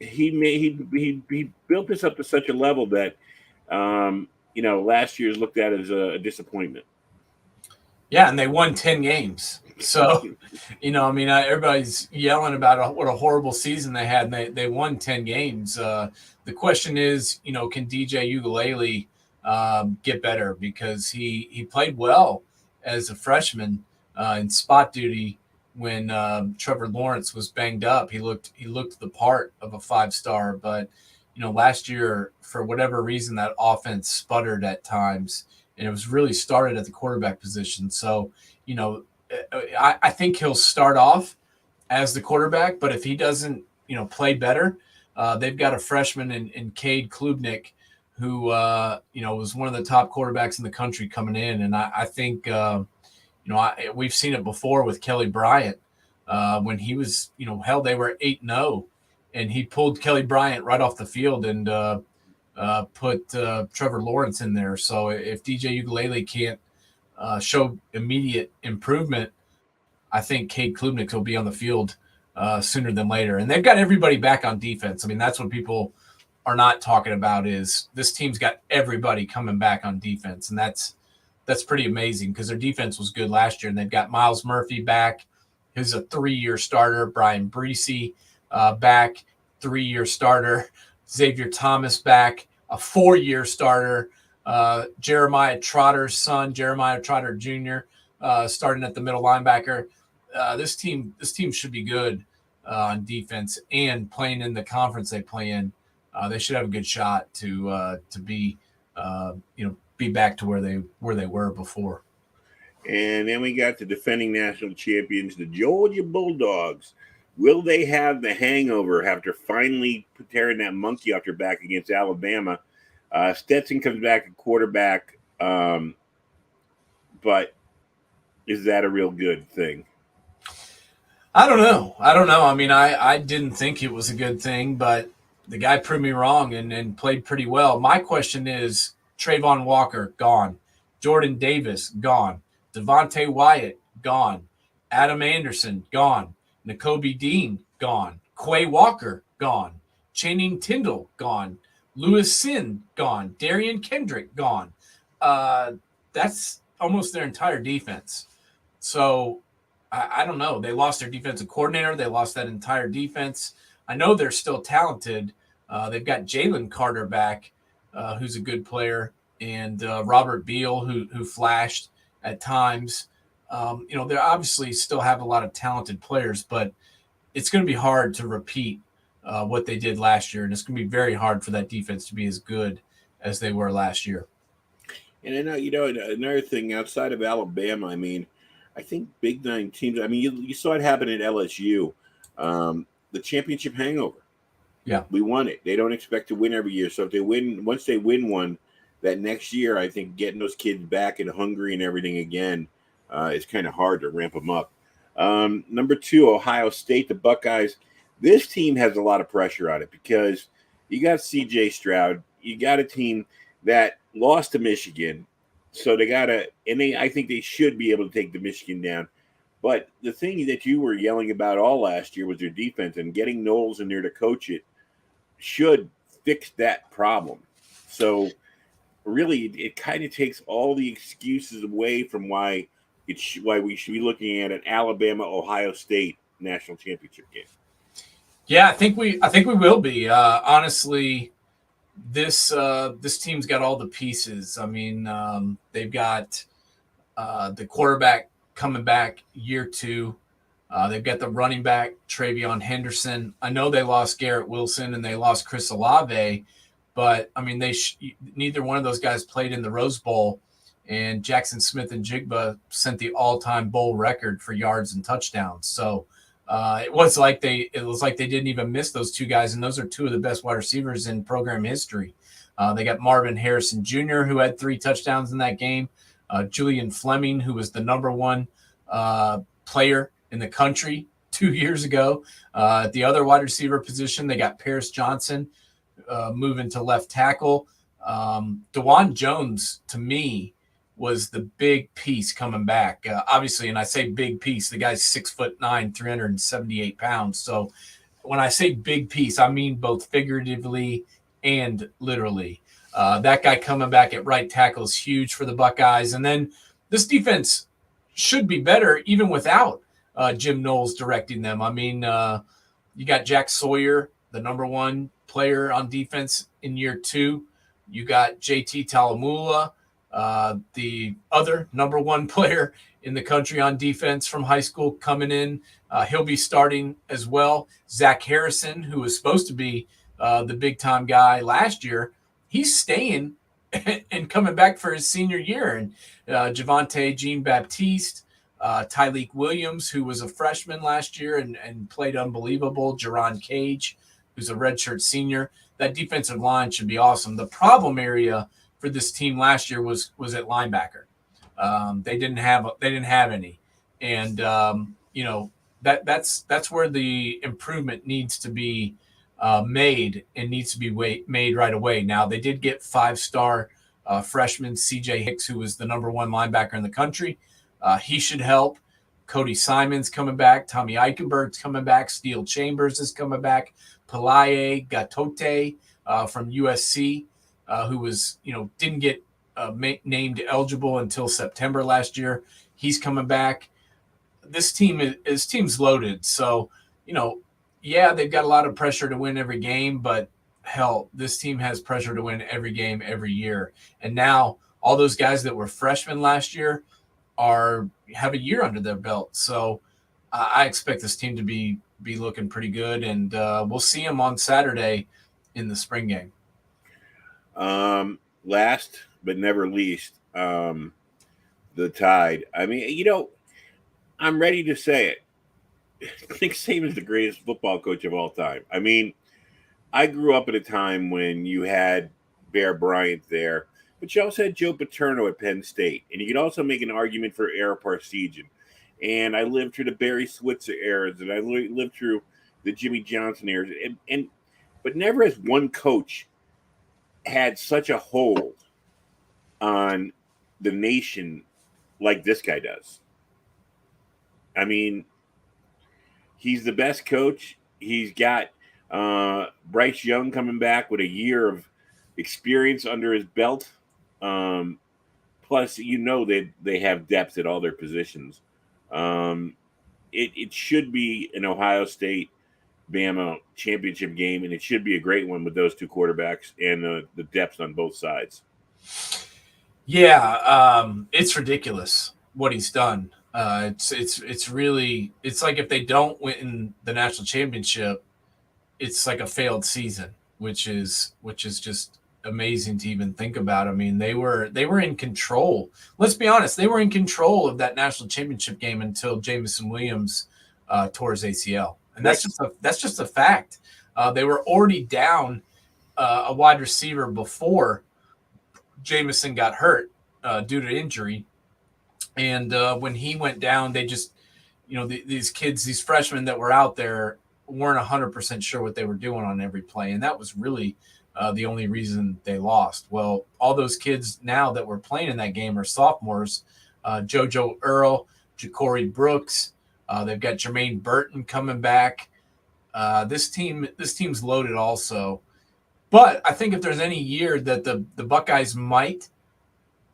he built this up to such a level that last year's looked at as a disappointment. Yeah, and they won 10 games. So, everybody's yelling about what a horrible season they had, and they won 10 games. The question is, can DJ Uiagalelei get better? Because he played well as a freshman in spot duty when Trevor Lawrence was banged up. He looked the part of a 5-star, but last year, for whatever reason, that offense sputtered at times, and it was really started at the quarterback position. So, I think he'll start off as the quarterback, but if he doesn't, play better, they've got a freshman in Cade Klubnik who, was one of the top quarterbacks in the country coming in. And I think, we've seen it before with Kelly Bryant when he was, they were 8-0. And he pulled Kelly Bryant right off the field and put Trevor Lawrence in there. So if DJ Uiagalelei can't show immediate improvement, I think Cade Klubnik will be on the field sooner than later. And they've got everybody back on defense. I mean, that's what people are not talking about is this team's got everybody coming back on defense. And that's pretty amazing because their defense was good last year. And they've got Miles Murphy back, who's a 3-year starter, Brian Breesy back, 3-year starter, Xavier Thomas back, a 4-year starter, Jeremiah Trotter's son, Jeremiah Trotter Jr., starting at the middle linebacker. This team should be good on defense and playing in the conference they play in. They should have a good shot to be back to where they were before. And then we got the defending national champions, the Georgia Bulldogs. Will they have the hangover after finally tearing that monkey off their back against Alabama? Stetson comes back at quarterback, but is that a real good thing? I don't know. I mean, I didn't think it was a good thing, but the guy proved me wrong and played pretty well. My question is, Trayvon Walker, gone. Jordan Davis, gone. Devontae Wyatt, gone. Adam Anderson, gone. Nakobe Dean, gone. Quay Walker, gone. Channing Tindall, gone. Lewis Sin, gone. Darian Kendrick, gone. That's almost their entire defense. So I don't know. They lost their defensive coordinator. They lost that entire defense. I know they're still talented. They've got Jalen Carter back, who's a good player, and Robert Beal, who flashed at times. They obviously still have a lot of talented players, but it's going to be hard to repeat what they did last year, and it's going to be very hard for that defense to be as good as they were last year. And I know, another thing outside of Alabama, I mean, I think Big Nine teams, I mean, you saw it happen at LSU. The championship hangover. Yeah. We won it. They don't expect to win every year. So if they win, once they win one, that next year, I think getting those kids back and hungry and everything again is kind of hard to ramp them up. Number 2, Ohio State, the Buckeyes. This team has a lot of pressure on it because you got C.J. Stroud. You got a team that lost to Michigan. So they got to, and I think they should be able to take the Michigan down. But the thing that you were yelling about all last year was their defense, and getting Knowles in there to coach it should fix that problem. So really, it kind of takes all the excuses away from why we should be looking at an Alabama-Ohio State national championship game. Yeah, I think we will be. Honestly, this team's got all the pieces. I mean, they've got the quarterback coming back year 2. They've got the running back Travion Henderson. I know they lost Garrett Wilson and they lost Chris Olave, but I mean neither one of those guys played in the Rose Bowl. And Jackson Smith and Jigba sent the all-time bowl record for yards and touchdowns. So it was like they didn't even miss those 2 guys, and those are 2 of the best wide receivers in program history. They got Marvin Harrison Jr., who had 3 touchdowns in that game. Julian Fleming, who was the number 1 player in the country 2 years ago. At the other wide receiver position, they got Paris Johnson moving to left tackle. DeJuan Jones, to me, was the big piece coming back. Obviously, and I say big piece, the guy's 6'9", 378 pounds. So when I say big piece, I mean both figuratively and literally. That guy coming back at right tackle is huge for the Buckeyes. And then this defense should be better even without Jim Knowles directing them. I mean, you got Jack Sawyer, the number 1 player on defense in year 2. You got JT Talamula, the other number 1 player in the country on defense from high school coming in. He'll be starting as well. Zach Harrison, who was supposed to be the big-time guy last year, he's staying and coming back for his senior year. And Javonte Jean-Baptiste, Tyleek Williams, who was a freshman last year and played unbelievable. Jerron Cage, who's a redshirt senior. That defensive line should be awesome. The problem area for this team last year was at linebacker. They didn't have any, and that's where the improvement needs to be made and needs to be made right away. Now they did get 5-star freshman CJ Hicks, who was the number 1 linebacker in the country. He should help. Cody Simon's coming back. Tommy Eichenberg's coming back. Steele Chambers is coming back. Pelaye Gatote from USC, who was, didn't get named eligible until September last year. He's coming back. This team's loaded. So, yeah, they've got a lot of pressure to win every game, but hell, this team has pressure to win every game every year. And now all those guys that were freshmen last year have a year under their belt. So I expect this team to be looking pretty good, and we'll see them on Saturday in the spring game. Last but never least, the Tide. I mean, I'm ready to say it. Nick Saban's the greatest football coach of all time. I mean, I grew up at a time when you had Bear Bryant there, but you also had Joe Paterno at Penn State, and you could also make an argument for Ara Parseghian. And I lived through the Barry Switzer eras, and I lived through the Jimmy Johnson eras, but never has one coach had such a hold on the nation like this guy does. I mean, he's the best coach. He's got Bryce Young coming back with a year of experience under his belt. Plus, they have depth at all their positions. It should be an Ohio State Bama championship game, and it should be a great one with those 2 quarterbacks and the depth on both sides. Yeah, it's ridiculous what he's done. It's really, it's like if they don't win the national championship, it's like a failed season, which is just amazing to even think about. I mean, they were in control. Let's be honest, they were in control of that national championship game until Jamison Williams tore his ACL. and that's just a fact. They were already down a wide receiver before Jameson got hurt due to injury, and when he went down, they just, these kids, these freshmen that were out there weren't 100% sure what they were doing on every play, and that was really the only reason they lost. Well, all those kids now that were playing in that game are sophomores. JoJo Earl, Ja'Cory Brooks. They've got Jermaine Burton coming back. This team's loaded also. But I think if there's any year that the Buckeyes might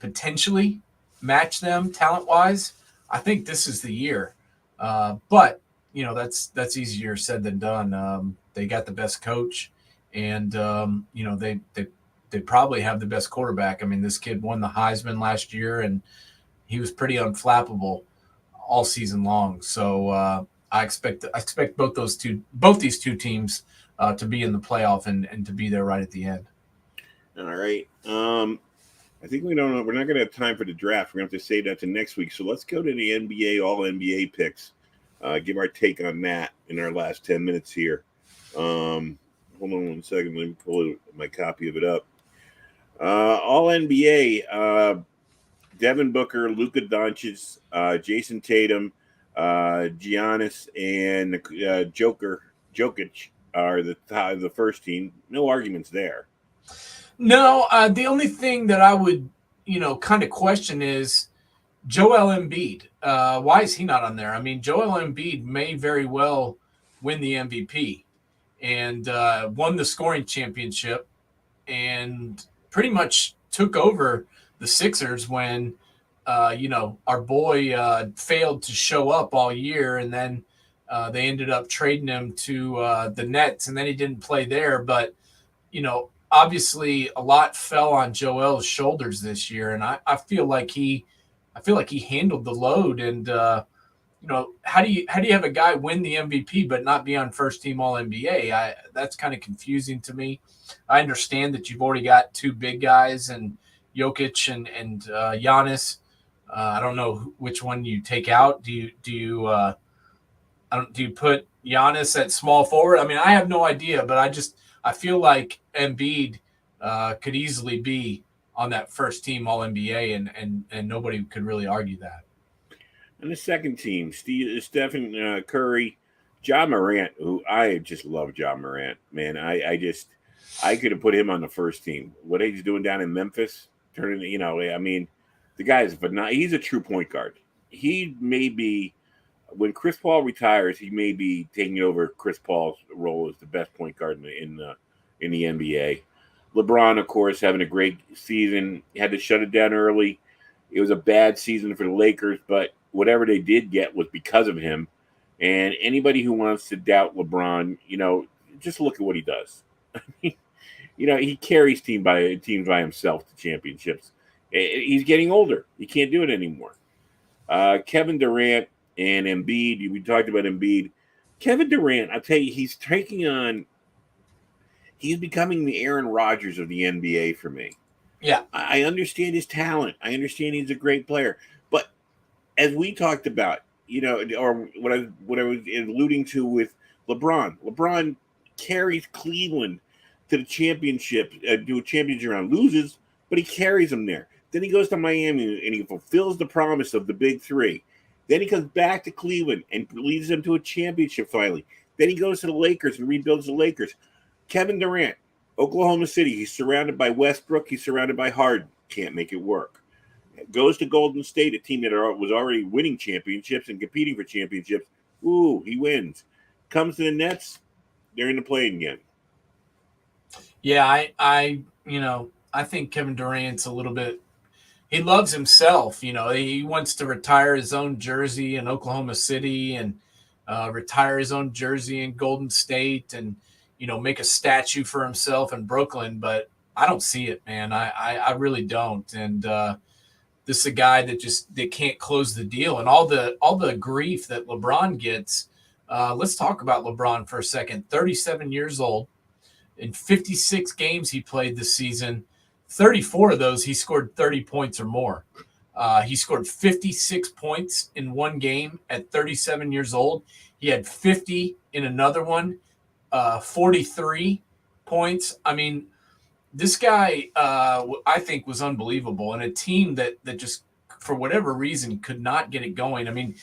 potentially match them talent-wise, I think this is the year. But that's easier said than done. They got the best coach, and they probably have the best quarterback. I mean, this kid won the Heisman last year, and he was pretty unflappable all season long. So I expect both these two teams to be in the playoff and to be there right at the end. All right. I think we're not going to have time for the draft. We're going to have to save that to next week. So let's go to the NBA All NBA picks. Give our take on that in our last 10 minutes here. Hold on 1 second. Let me pull my copy of it up. All NBA. Devin Booker, Luka Doncic, Jason Tatum, Giannis, and Jokic are the first team. No arguments there. No, the only thing that I would, kind of question is Joel Embiid. Why is he not on there? I mean, Joel Embiid may very well win the MVP and won the scoring championship and pretty much took over the Sixers when, our boy failed to show up all year, and then they ended up trading him to the Nets, and then he didn't play there. But, obviously a lot fell on Joel's shoulders this year, and I feel like he handled the load. And how do you have a guy win the MVP but not be on first team All NBA? That's kind of confusing to me. I understand that you've already got two big guys and Jokic and Giannis. I don't know which one you take out. Do you put Giannis at small forward? I mean, I have no idea, but I feel like Embiid could easily be on that first team All NBA, and nobody could really argue that. And the second team, Stephen Curry, Ja Morant, who I just love Ja Morant, man. I could have put him on the first team. What he's doing down in Memphis, the guy is phenomenal. He's a true point guard. He may be, when Chris Paul retires, he may be taking over Chris Paul's role as the best point guard in the NBA. LeBron, of course, having a great season. Had to shut it down early. It was a bad season for the Lakers, but whatever they did get was because of him. And anybody who wants to doubt LeBron, just look at what he does. He carries teams by himself to championships. He's getting older. He can't do it anymore. Kevin Durant and Embiid. We talked about Embiid. Kevin Durant, I'll tell you, he's becoming the Aaron Rodgers of the NBA for me. Yeah. I understand his talent. I understand he's a great player. But as we talked about, or what I was alluding to with LeBron carries Cleveland to the championship, do a championship round, loses, but he carries them there. Then he goes to Miami and he fulfills the promise of the big three. Then he comes back to Cleveland and leads them to a championship finally. Then he goes to the Lakers and rebuilds the Lakers. Kevin Durant, Oklahoma City, he's surrounded by Westbrook, he's surrounded by Harden. Can't make it work. Goes to Golden State, a team that was already winning championships and competing for championships. Ooh, he wins. Comes to the Nets, they're in the play-in game. Yeah, I think Kevin Durant's a little bit, he loves himself. He wants to retire his own jersey in Oklahoma City and retire his own jersey in Golden State and, make a statue for himself in Brooklyn. But I don't see it, man. I really don't. And this is a guy that can't close the deal. And all the grief that LeBron gets, let's talk about LeBron for a second. 37 years old. In 56 games he played this season, 34 of those he scored 30 points or more. He scored 56 points in one game at 37 years old. He had 50 in another one, 43 points. I mean, this guy, I think, was unbelievable. And a team that just, for whatever reason, could not get it going. I mean,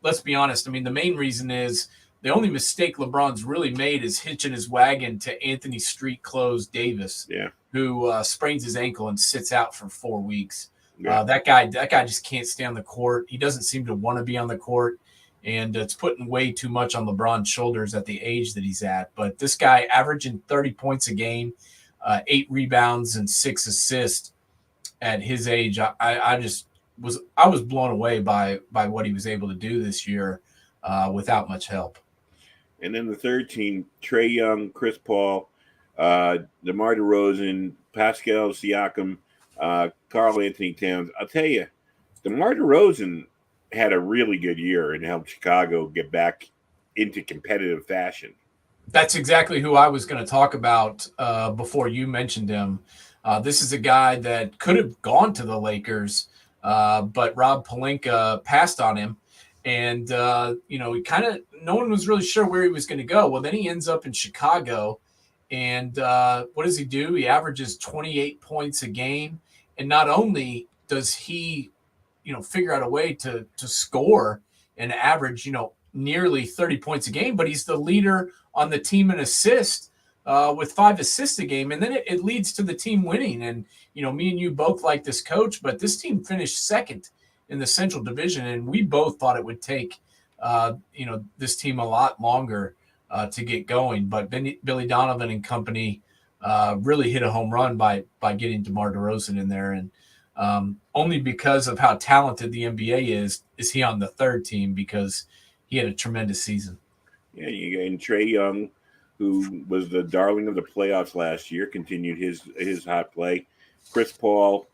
let's be honest. I mean, the main reason is the only mistake LeBron's really made is hitching his wagon to Anthony Street Clothes Davis, who sprains his ankle and sits out for 4 weeks. That guy just can't stay on the court. He doesn't seem to want to be on the court, and it's putting way too much on LeBron's shoulders at the age that he's at. But this guy averaging 30 points a game, 8 rebounds and 6 assists at his age. I was blown away by what he was able to do this year without much help. And then the third team: Trae Young, Chris Paul, DeMar DeRozan, Pascal Siakam, Karl Anthony Towns. I'll tell you, DeMar DeRozan had a really good year and helped Chicago get back into competitive fashion. That's exactly who I was going to talk about before you mentioned him. This is a guy that could have gone to the Lakers, but Rob Pelinka passed on him. And, he kind of, no one was really sure where he was going to go. Well, then he ends up in Chicago. And what does he do? He averages 28 points a game. And not only does he, figure out a way to score and average, nearly 30 points a game, but he's the leader on the team in assists with 5 assists a game. And then it leads to the team winning. And, me and you both like this coach, but this team finished second in the Central Division. And we both thought it would take, this team a lot longer to get going. But Billy Donovan and company really hit a home run by getting DeMar DeRozan in there. And only because of how talented the NBA is he on the third team, because he had a tremendous season. Yeah, and Trae Young, who was the darling of the playoffs last year, continued his hot play. Chris Paul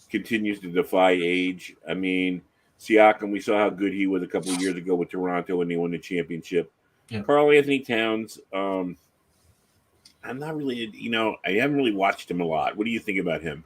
continues to defy age. I mean, Siakam, we saw how good he was a couple of years ago with Toronto when they won the championship. Yeah. Karl Anthony Towns, I'm not really, I haven't really watched him a lot. What do you think about him?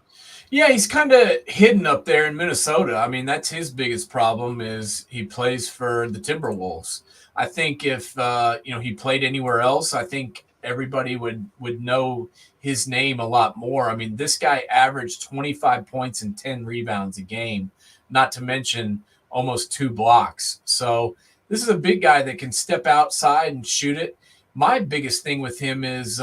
Yeah, he's kind of hidden up there in Minnesota. I mean, that's his biggest problem is he plays for the Timberwolves. I think if, he played anywhere else, I think everybody would know his name a lot more. I mean, this guy averaged 25 points and 10 rebounds a game, not to mention almost 2 blocks. So this is a big guy that can step outside and shoot it. My biggest thing with him is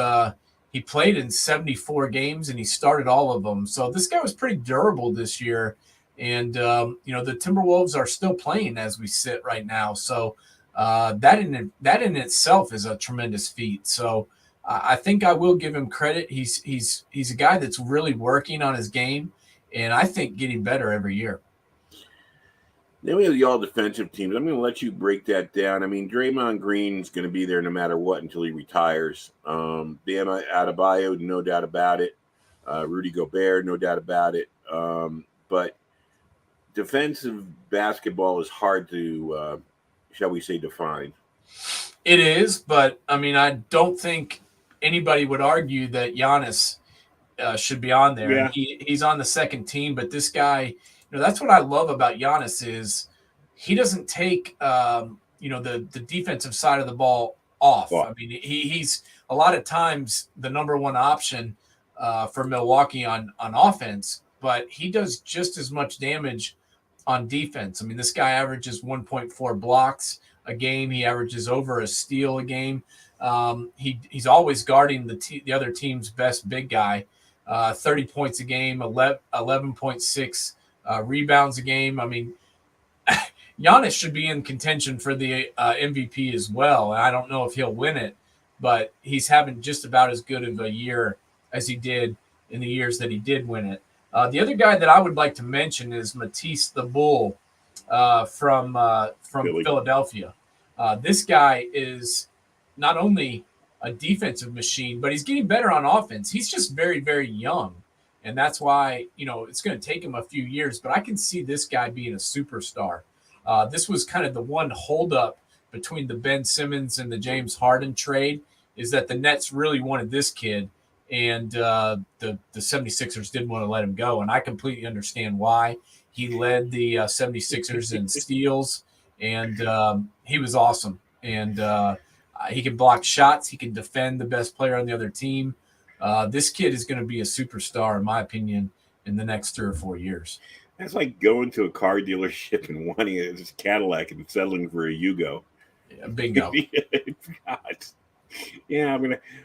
he played in 74 games and he started all of them. So this guy was pretty durable this year. And, the Timberwolves are still playing as we sit right now. So that in itself is a tremendous feat. So I think I will give him credit. He's a guy that's really working on his game, and I think getting better every year. Then we have the all-defensive teams. I'm going to let you break that down. I mean, Draymond Green's going to be there no matter what until he retires. Bam Adebayo, no doubt about it. Rudy Gobert, no doubt about it. But defensive basketball is hard to, shall we say, define. It is, but, I mean, I don't think anybody would argue that Giannis should be on there. Yeah. He's on the second team, but this guy – that's what I love about Giannis is he doesn't take, the defensive side of the ball off. I mean, he's a lot of times the number one option for Milwaukee on offense, but he does just as much damage on defense. I mean, this guy averages 1.4 blocks a game. He averages over a steal a game. He's always guarding the other team's best big guy, 30 points a game, 11.6 rebounds a game. I mean, Giannis should be in contention for the MVP as well. And I don't know if he'll win it, but he's having just about as good of a year as he did in the years that he did win it. The other guy that I would like to mention is Matisse the Bull from Philadelphia. This guy is not only a defensive machine, but he's getting better on offense. He's just very, very young. And that's why, it's going to take him a few years, but I can see this guy being a superstar. This was kind of the one holdup between the Ben Simmons and the James Harden trade is that the Nets really wanted this kid, and the 76ers didn't want to let him go. And I completely understand why. He led the 76ers in steals, and he was awesome. And he can block shots. He can defend the best player on the other team. This kid is going to be a superstar, in my opinion, in the next 3 or 4 years. That's like going to a car dealership and wanting a Cadillac and settling for a Yugo. Yeah, bingo. God. Yeah,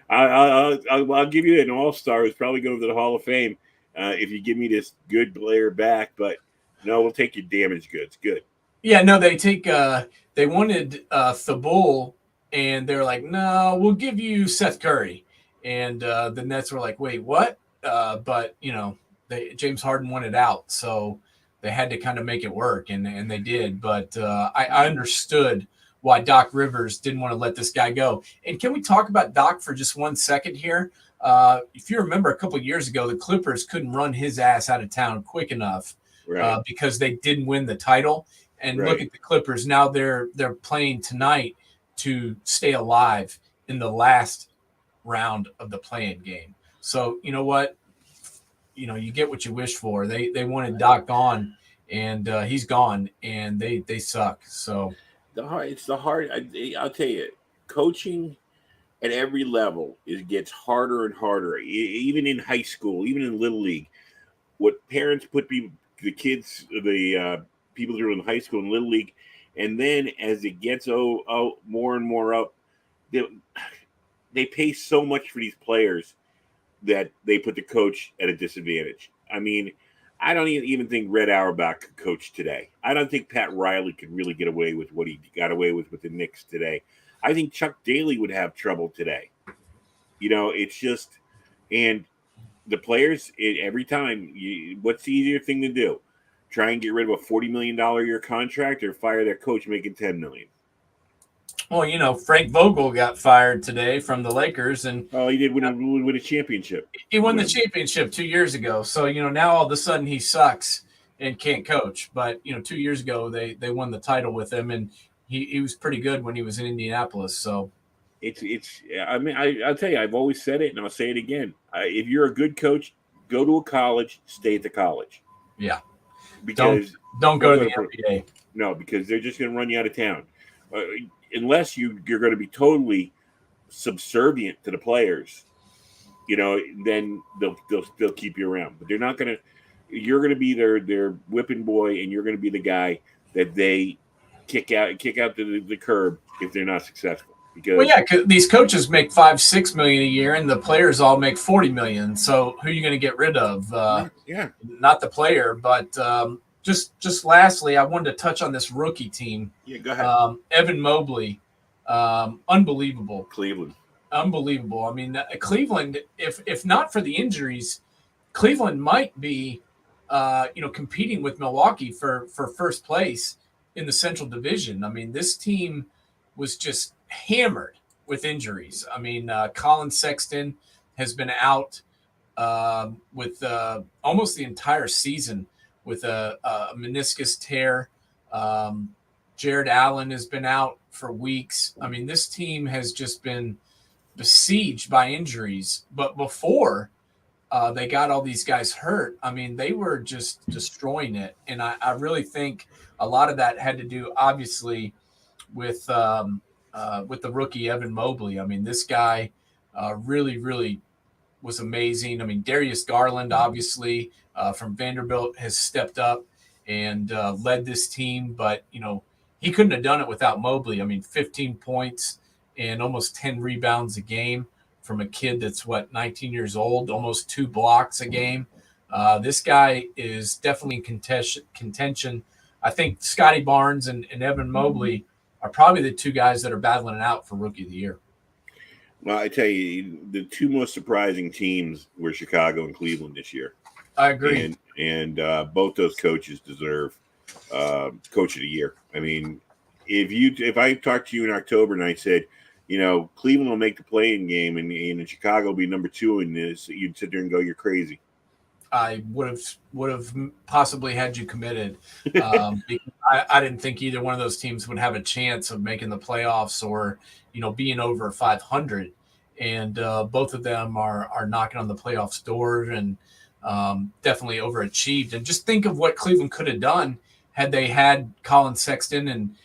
I'll give you an all-star who's probably going to the Hall of Fame if you give me this good player back. But no, we'll take your damaged goods. Good. Yeah, no, they wanted Thibault, and they're like, no, we'll give you Seth Curry. And the Nets were like, wait, what? But, James Harden wanted out, so they had to kind of make it work, and they did. But I understood why Doc Rivers didn't want to let this guy go. And can we talk about Doc for just 1 second here? If you remember a couple of years ago, the Clippers couldn't run his ass out of town quick enough because they didn't win the title. And look at the Clippers. Now they're playing tonight to stay alive in the last round of the play-in game. So you know what? You get what you wish for. They wanted Doc gone, and he's gone, and they suck. So it's the hard. I'll tell you, coaching at every level gets harder and harder. Even in high school, even in little league, what parents put the kids, the people who are in high school and little league, and then as it gets more and more up, they pay so much for these players that they put the coach at a disadvantage. I mean, I don't even think Red Auerbach could coach today. I don't think Pat Riley could really get away with what he got away with the Knicks today. I think Chuck Daly would have trouble today. It's just, and the players, every time, what's the easier thing to do? Try and get rid of a $40 million a year contract or fire their coach making $10 million? Well, Frank Vogel got fired today from the Lakers, and he did win a championship. He won the championship 2 years ago. So now all of a sudden he sucks and can't coach. But 2 years ago they won the title with him, and he was pretty good when he was in Indianapolis. So it's. I mean, I'll tell you, I've always said it, and I'll say it again. If you're a good coach, go to a college, stay at the college. Yeah, because don't go to the NBA. No, because they're just going to run you out of town. Unless you're going to be totally subservient to the players, then they'll keep you around. But they're not going to. You're going to be their whipping boy, and you're going to be the guy that they kick out to the curb if they're not successful. Because cause these coaches make $5-6 million a year, and the players all make $40 million. So who are you going to get rid of? Not the player, but. Just lastly, I wanted to touch on this rookie team. Yeah, go ahead. Evan Mobley, unbelievable. Cleveland. Unbelievable. I mean, Cleveland, if not for the injuries, Cleveland might be, competing with Milwaukee for first place in the Central Division. I mean, this team was just hammered with injuries. I mean, Colin Sexton has been out with almost the entire season with a meniscus tear. Jared Allen has been out for weeks. I mean, this team has just been besieged by injuries. But before they got all these guys hurt, I mean, they were just destroying it. And I really think a lot of that had to do, obviously, with the rookie Evan Mobley. I mean, this guy really, really was amazing. I mean, Darius Garland, obviously, from Vanderbilt has stepped up and led this team, but he couldn't have done it without Mobley. I mean, 15 points and almost 10 rebounds a game from a kid that's 19 years old, almost 2 blocks a game. This guy is definitely in contention. I think Scotty Barnes and Evan Mobley are probably the 2 guys that are battling it out for Rookie of the Year. Well, I tell you, the 2 most surprising teams were Chicago and Cleveland this year. I agree. And both those coaches deserve Coach of the Year. I mean, if I talked to you in October and I said, Cleveland will make the play-in game and Chicago will be number 2 in this, you'd sit there and go, you're crazy. I would have possibly had you committed. Because I didn't think either one of those teams would have a chance of making the playoffs or, being over 500. And both of them are knocking on the playoffs door. And definitely overachieved. And just think of what Cleveland could have done had they had Colin Sexton and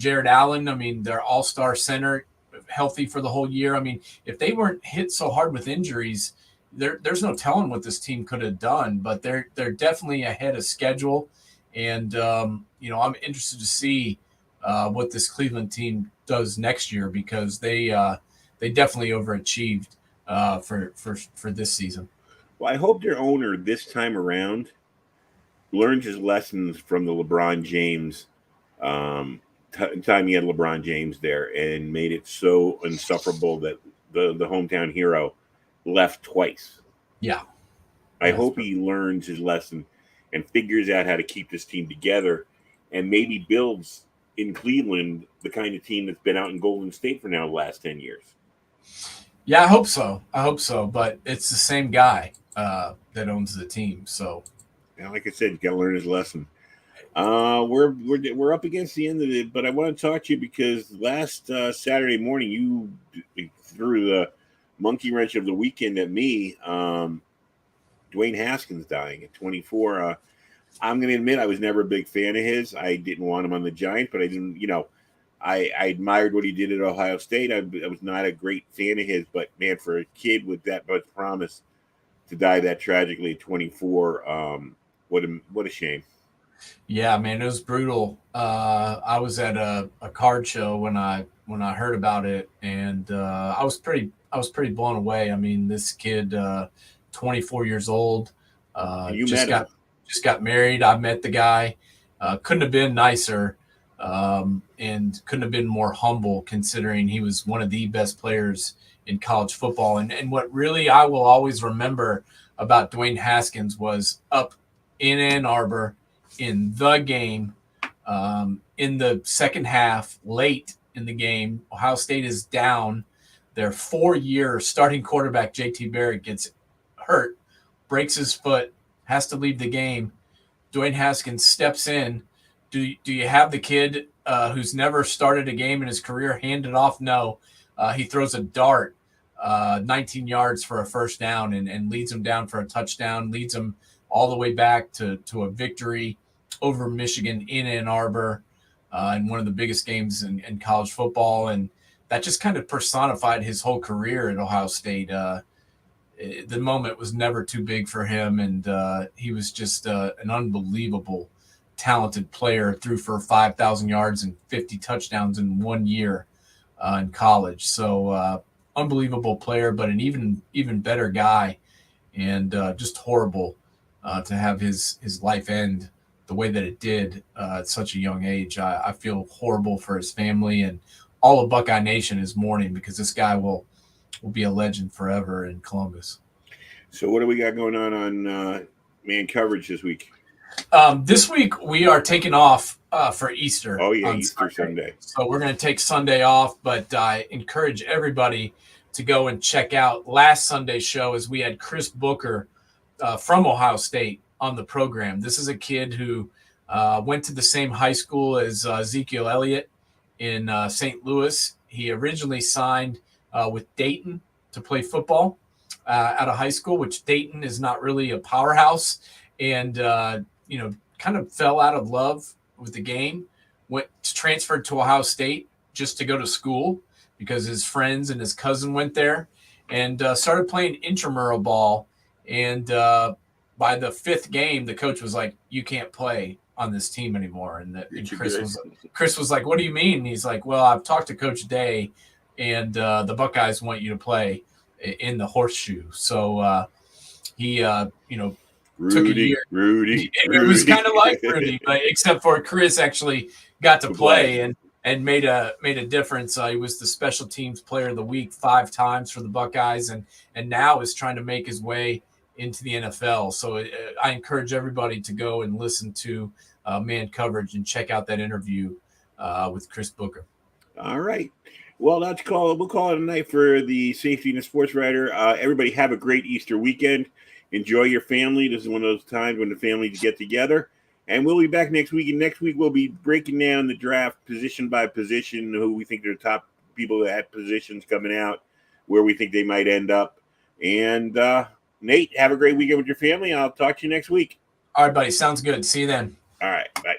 Jared Allen. I mean, their all-star center healthy for the whole year. I mean, if they weren't hit so hard with injuries, there's no telling what this team could have done. But they're definitely ahead of schedule, and I'm interested to see what this Cleveland team does next year, because they definitely overachieved for this season. Well, I hope their owner this time around learned his lessons from the LeBron James time he had LeBron James there, and made it so insufferable that the hometown hero left twice. Yeah. I hope he learns his lesson and figures out how to keep this team together, and maybe builds in Cleveland the kind of team that's been out in Golden State for now the last 10 years. Yeah, I hope so. But it's the same guy that owns the team. So, like I said, you got to learn his lesson. We're up against the end of it, but I want to talk to you because last Saturday morning you threw the monkey wrench of the weekend at me. Dwayne Haskins dying at 24. I'm going to admit I was never a big fan of his. I didn't want him on the Giants, but I didn't, I admired what he did at Ohio State. I was not a great fan of his, but man, for a kid with that much promise to die that tragically at 24, what a shame. Yeah, man, it was brutal. I was at a card show when I heard about it, and I was pretty blown away. I mean, this kid, 24 years old, just got married. I met the guy. Couldn't have been nicer, and couldn't have been more humble, considering he was one of the best players in college football. And what really I will always remember about Dwayne Haskins was up in Ann Arbor in the game, in the second half, late in the game. Ohio State is down. Their 4-year starting quarterback, JT Barrett, gets hurt, breaks his foot, has to leave the game. Dwayne Haskins steps in. Do you have the kid who's never started a game in his career hand it off? No. He throws a dart 19 yards for a first down and leads him down for a touchdown, leads him all the way back to a victory over Michigan in Ann Arbor in one of the biggest games in college football. And that just kind of personified his whole career at Ohio State. The moment was never too big for him, and he was just an unbelievable, talented player. Threw for 5,000 yards and 50 touchdowns in 1 year in college. So unbelievable player, but an even better guy, and just horrible to have his life end the way that it did at such a young age. I feel horrible for his family, and all of Buckeye Nation is mourning, because this guy will be a legend forever in Columbus. So what do we got going on man coverage this week? This week we are taking off for Easter. Oh yeah, Easter Sunday. So we're going to take Sunday off, but I encourage everybody to go and check out last Sunday's show, as we had Chris Booker from Ohio State on the program. This is a kid who went to the same high school as Ezekiel Elliott in St. Louis. He originally signed with Dayton to play football out of high school, which Dayton is not really a powerhouse, and kind of fell out of love with the game. Transferred to Ohio State just to go to school because his friends and his cousin went there, and started playing intramural ball. And by the 5th game, the coach was like, "You can't play on this team anymore." And Chris was like, "What do you mean?" And he's like, "Well, I've talked to Coach Day, and the Buckeyes want you to play in the horseshoe." So he, took a year. Rudy. It was kind of like Rudy, but except for Chris actually got to play and made a difference. He was the special teams player of the week 5 times for the Buckeyes, and now is trying to make his way into the NFL. So I encourage everybody to go and listen to Man Coverage and check out that interview with Chris Booker. All right. Well, we'll call it a night for the Safety and the Sportswriter. Everybody have a great Easter weekend. Enjoy your family. This is one of those times when the families get together. And we'll be back next week. And next week, we'll be breaking down the draft position by position, who we think are the top people at positions coming out, where we think they might end up. And Nate, have a great weekend with your family. I'll talk to you next week. All right, buddy. Sounds good. See you then. All right. Bye.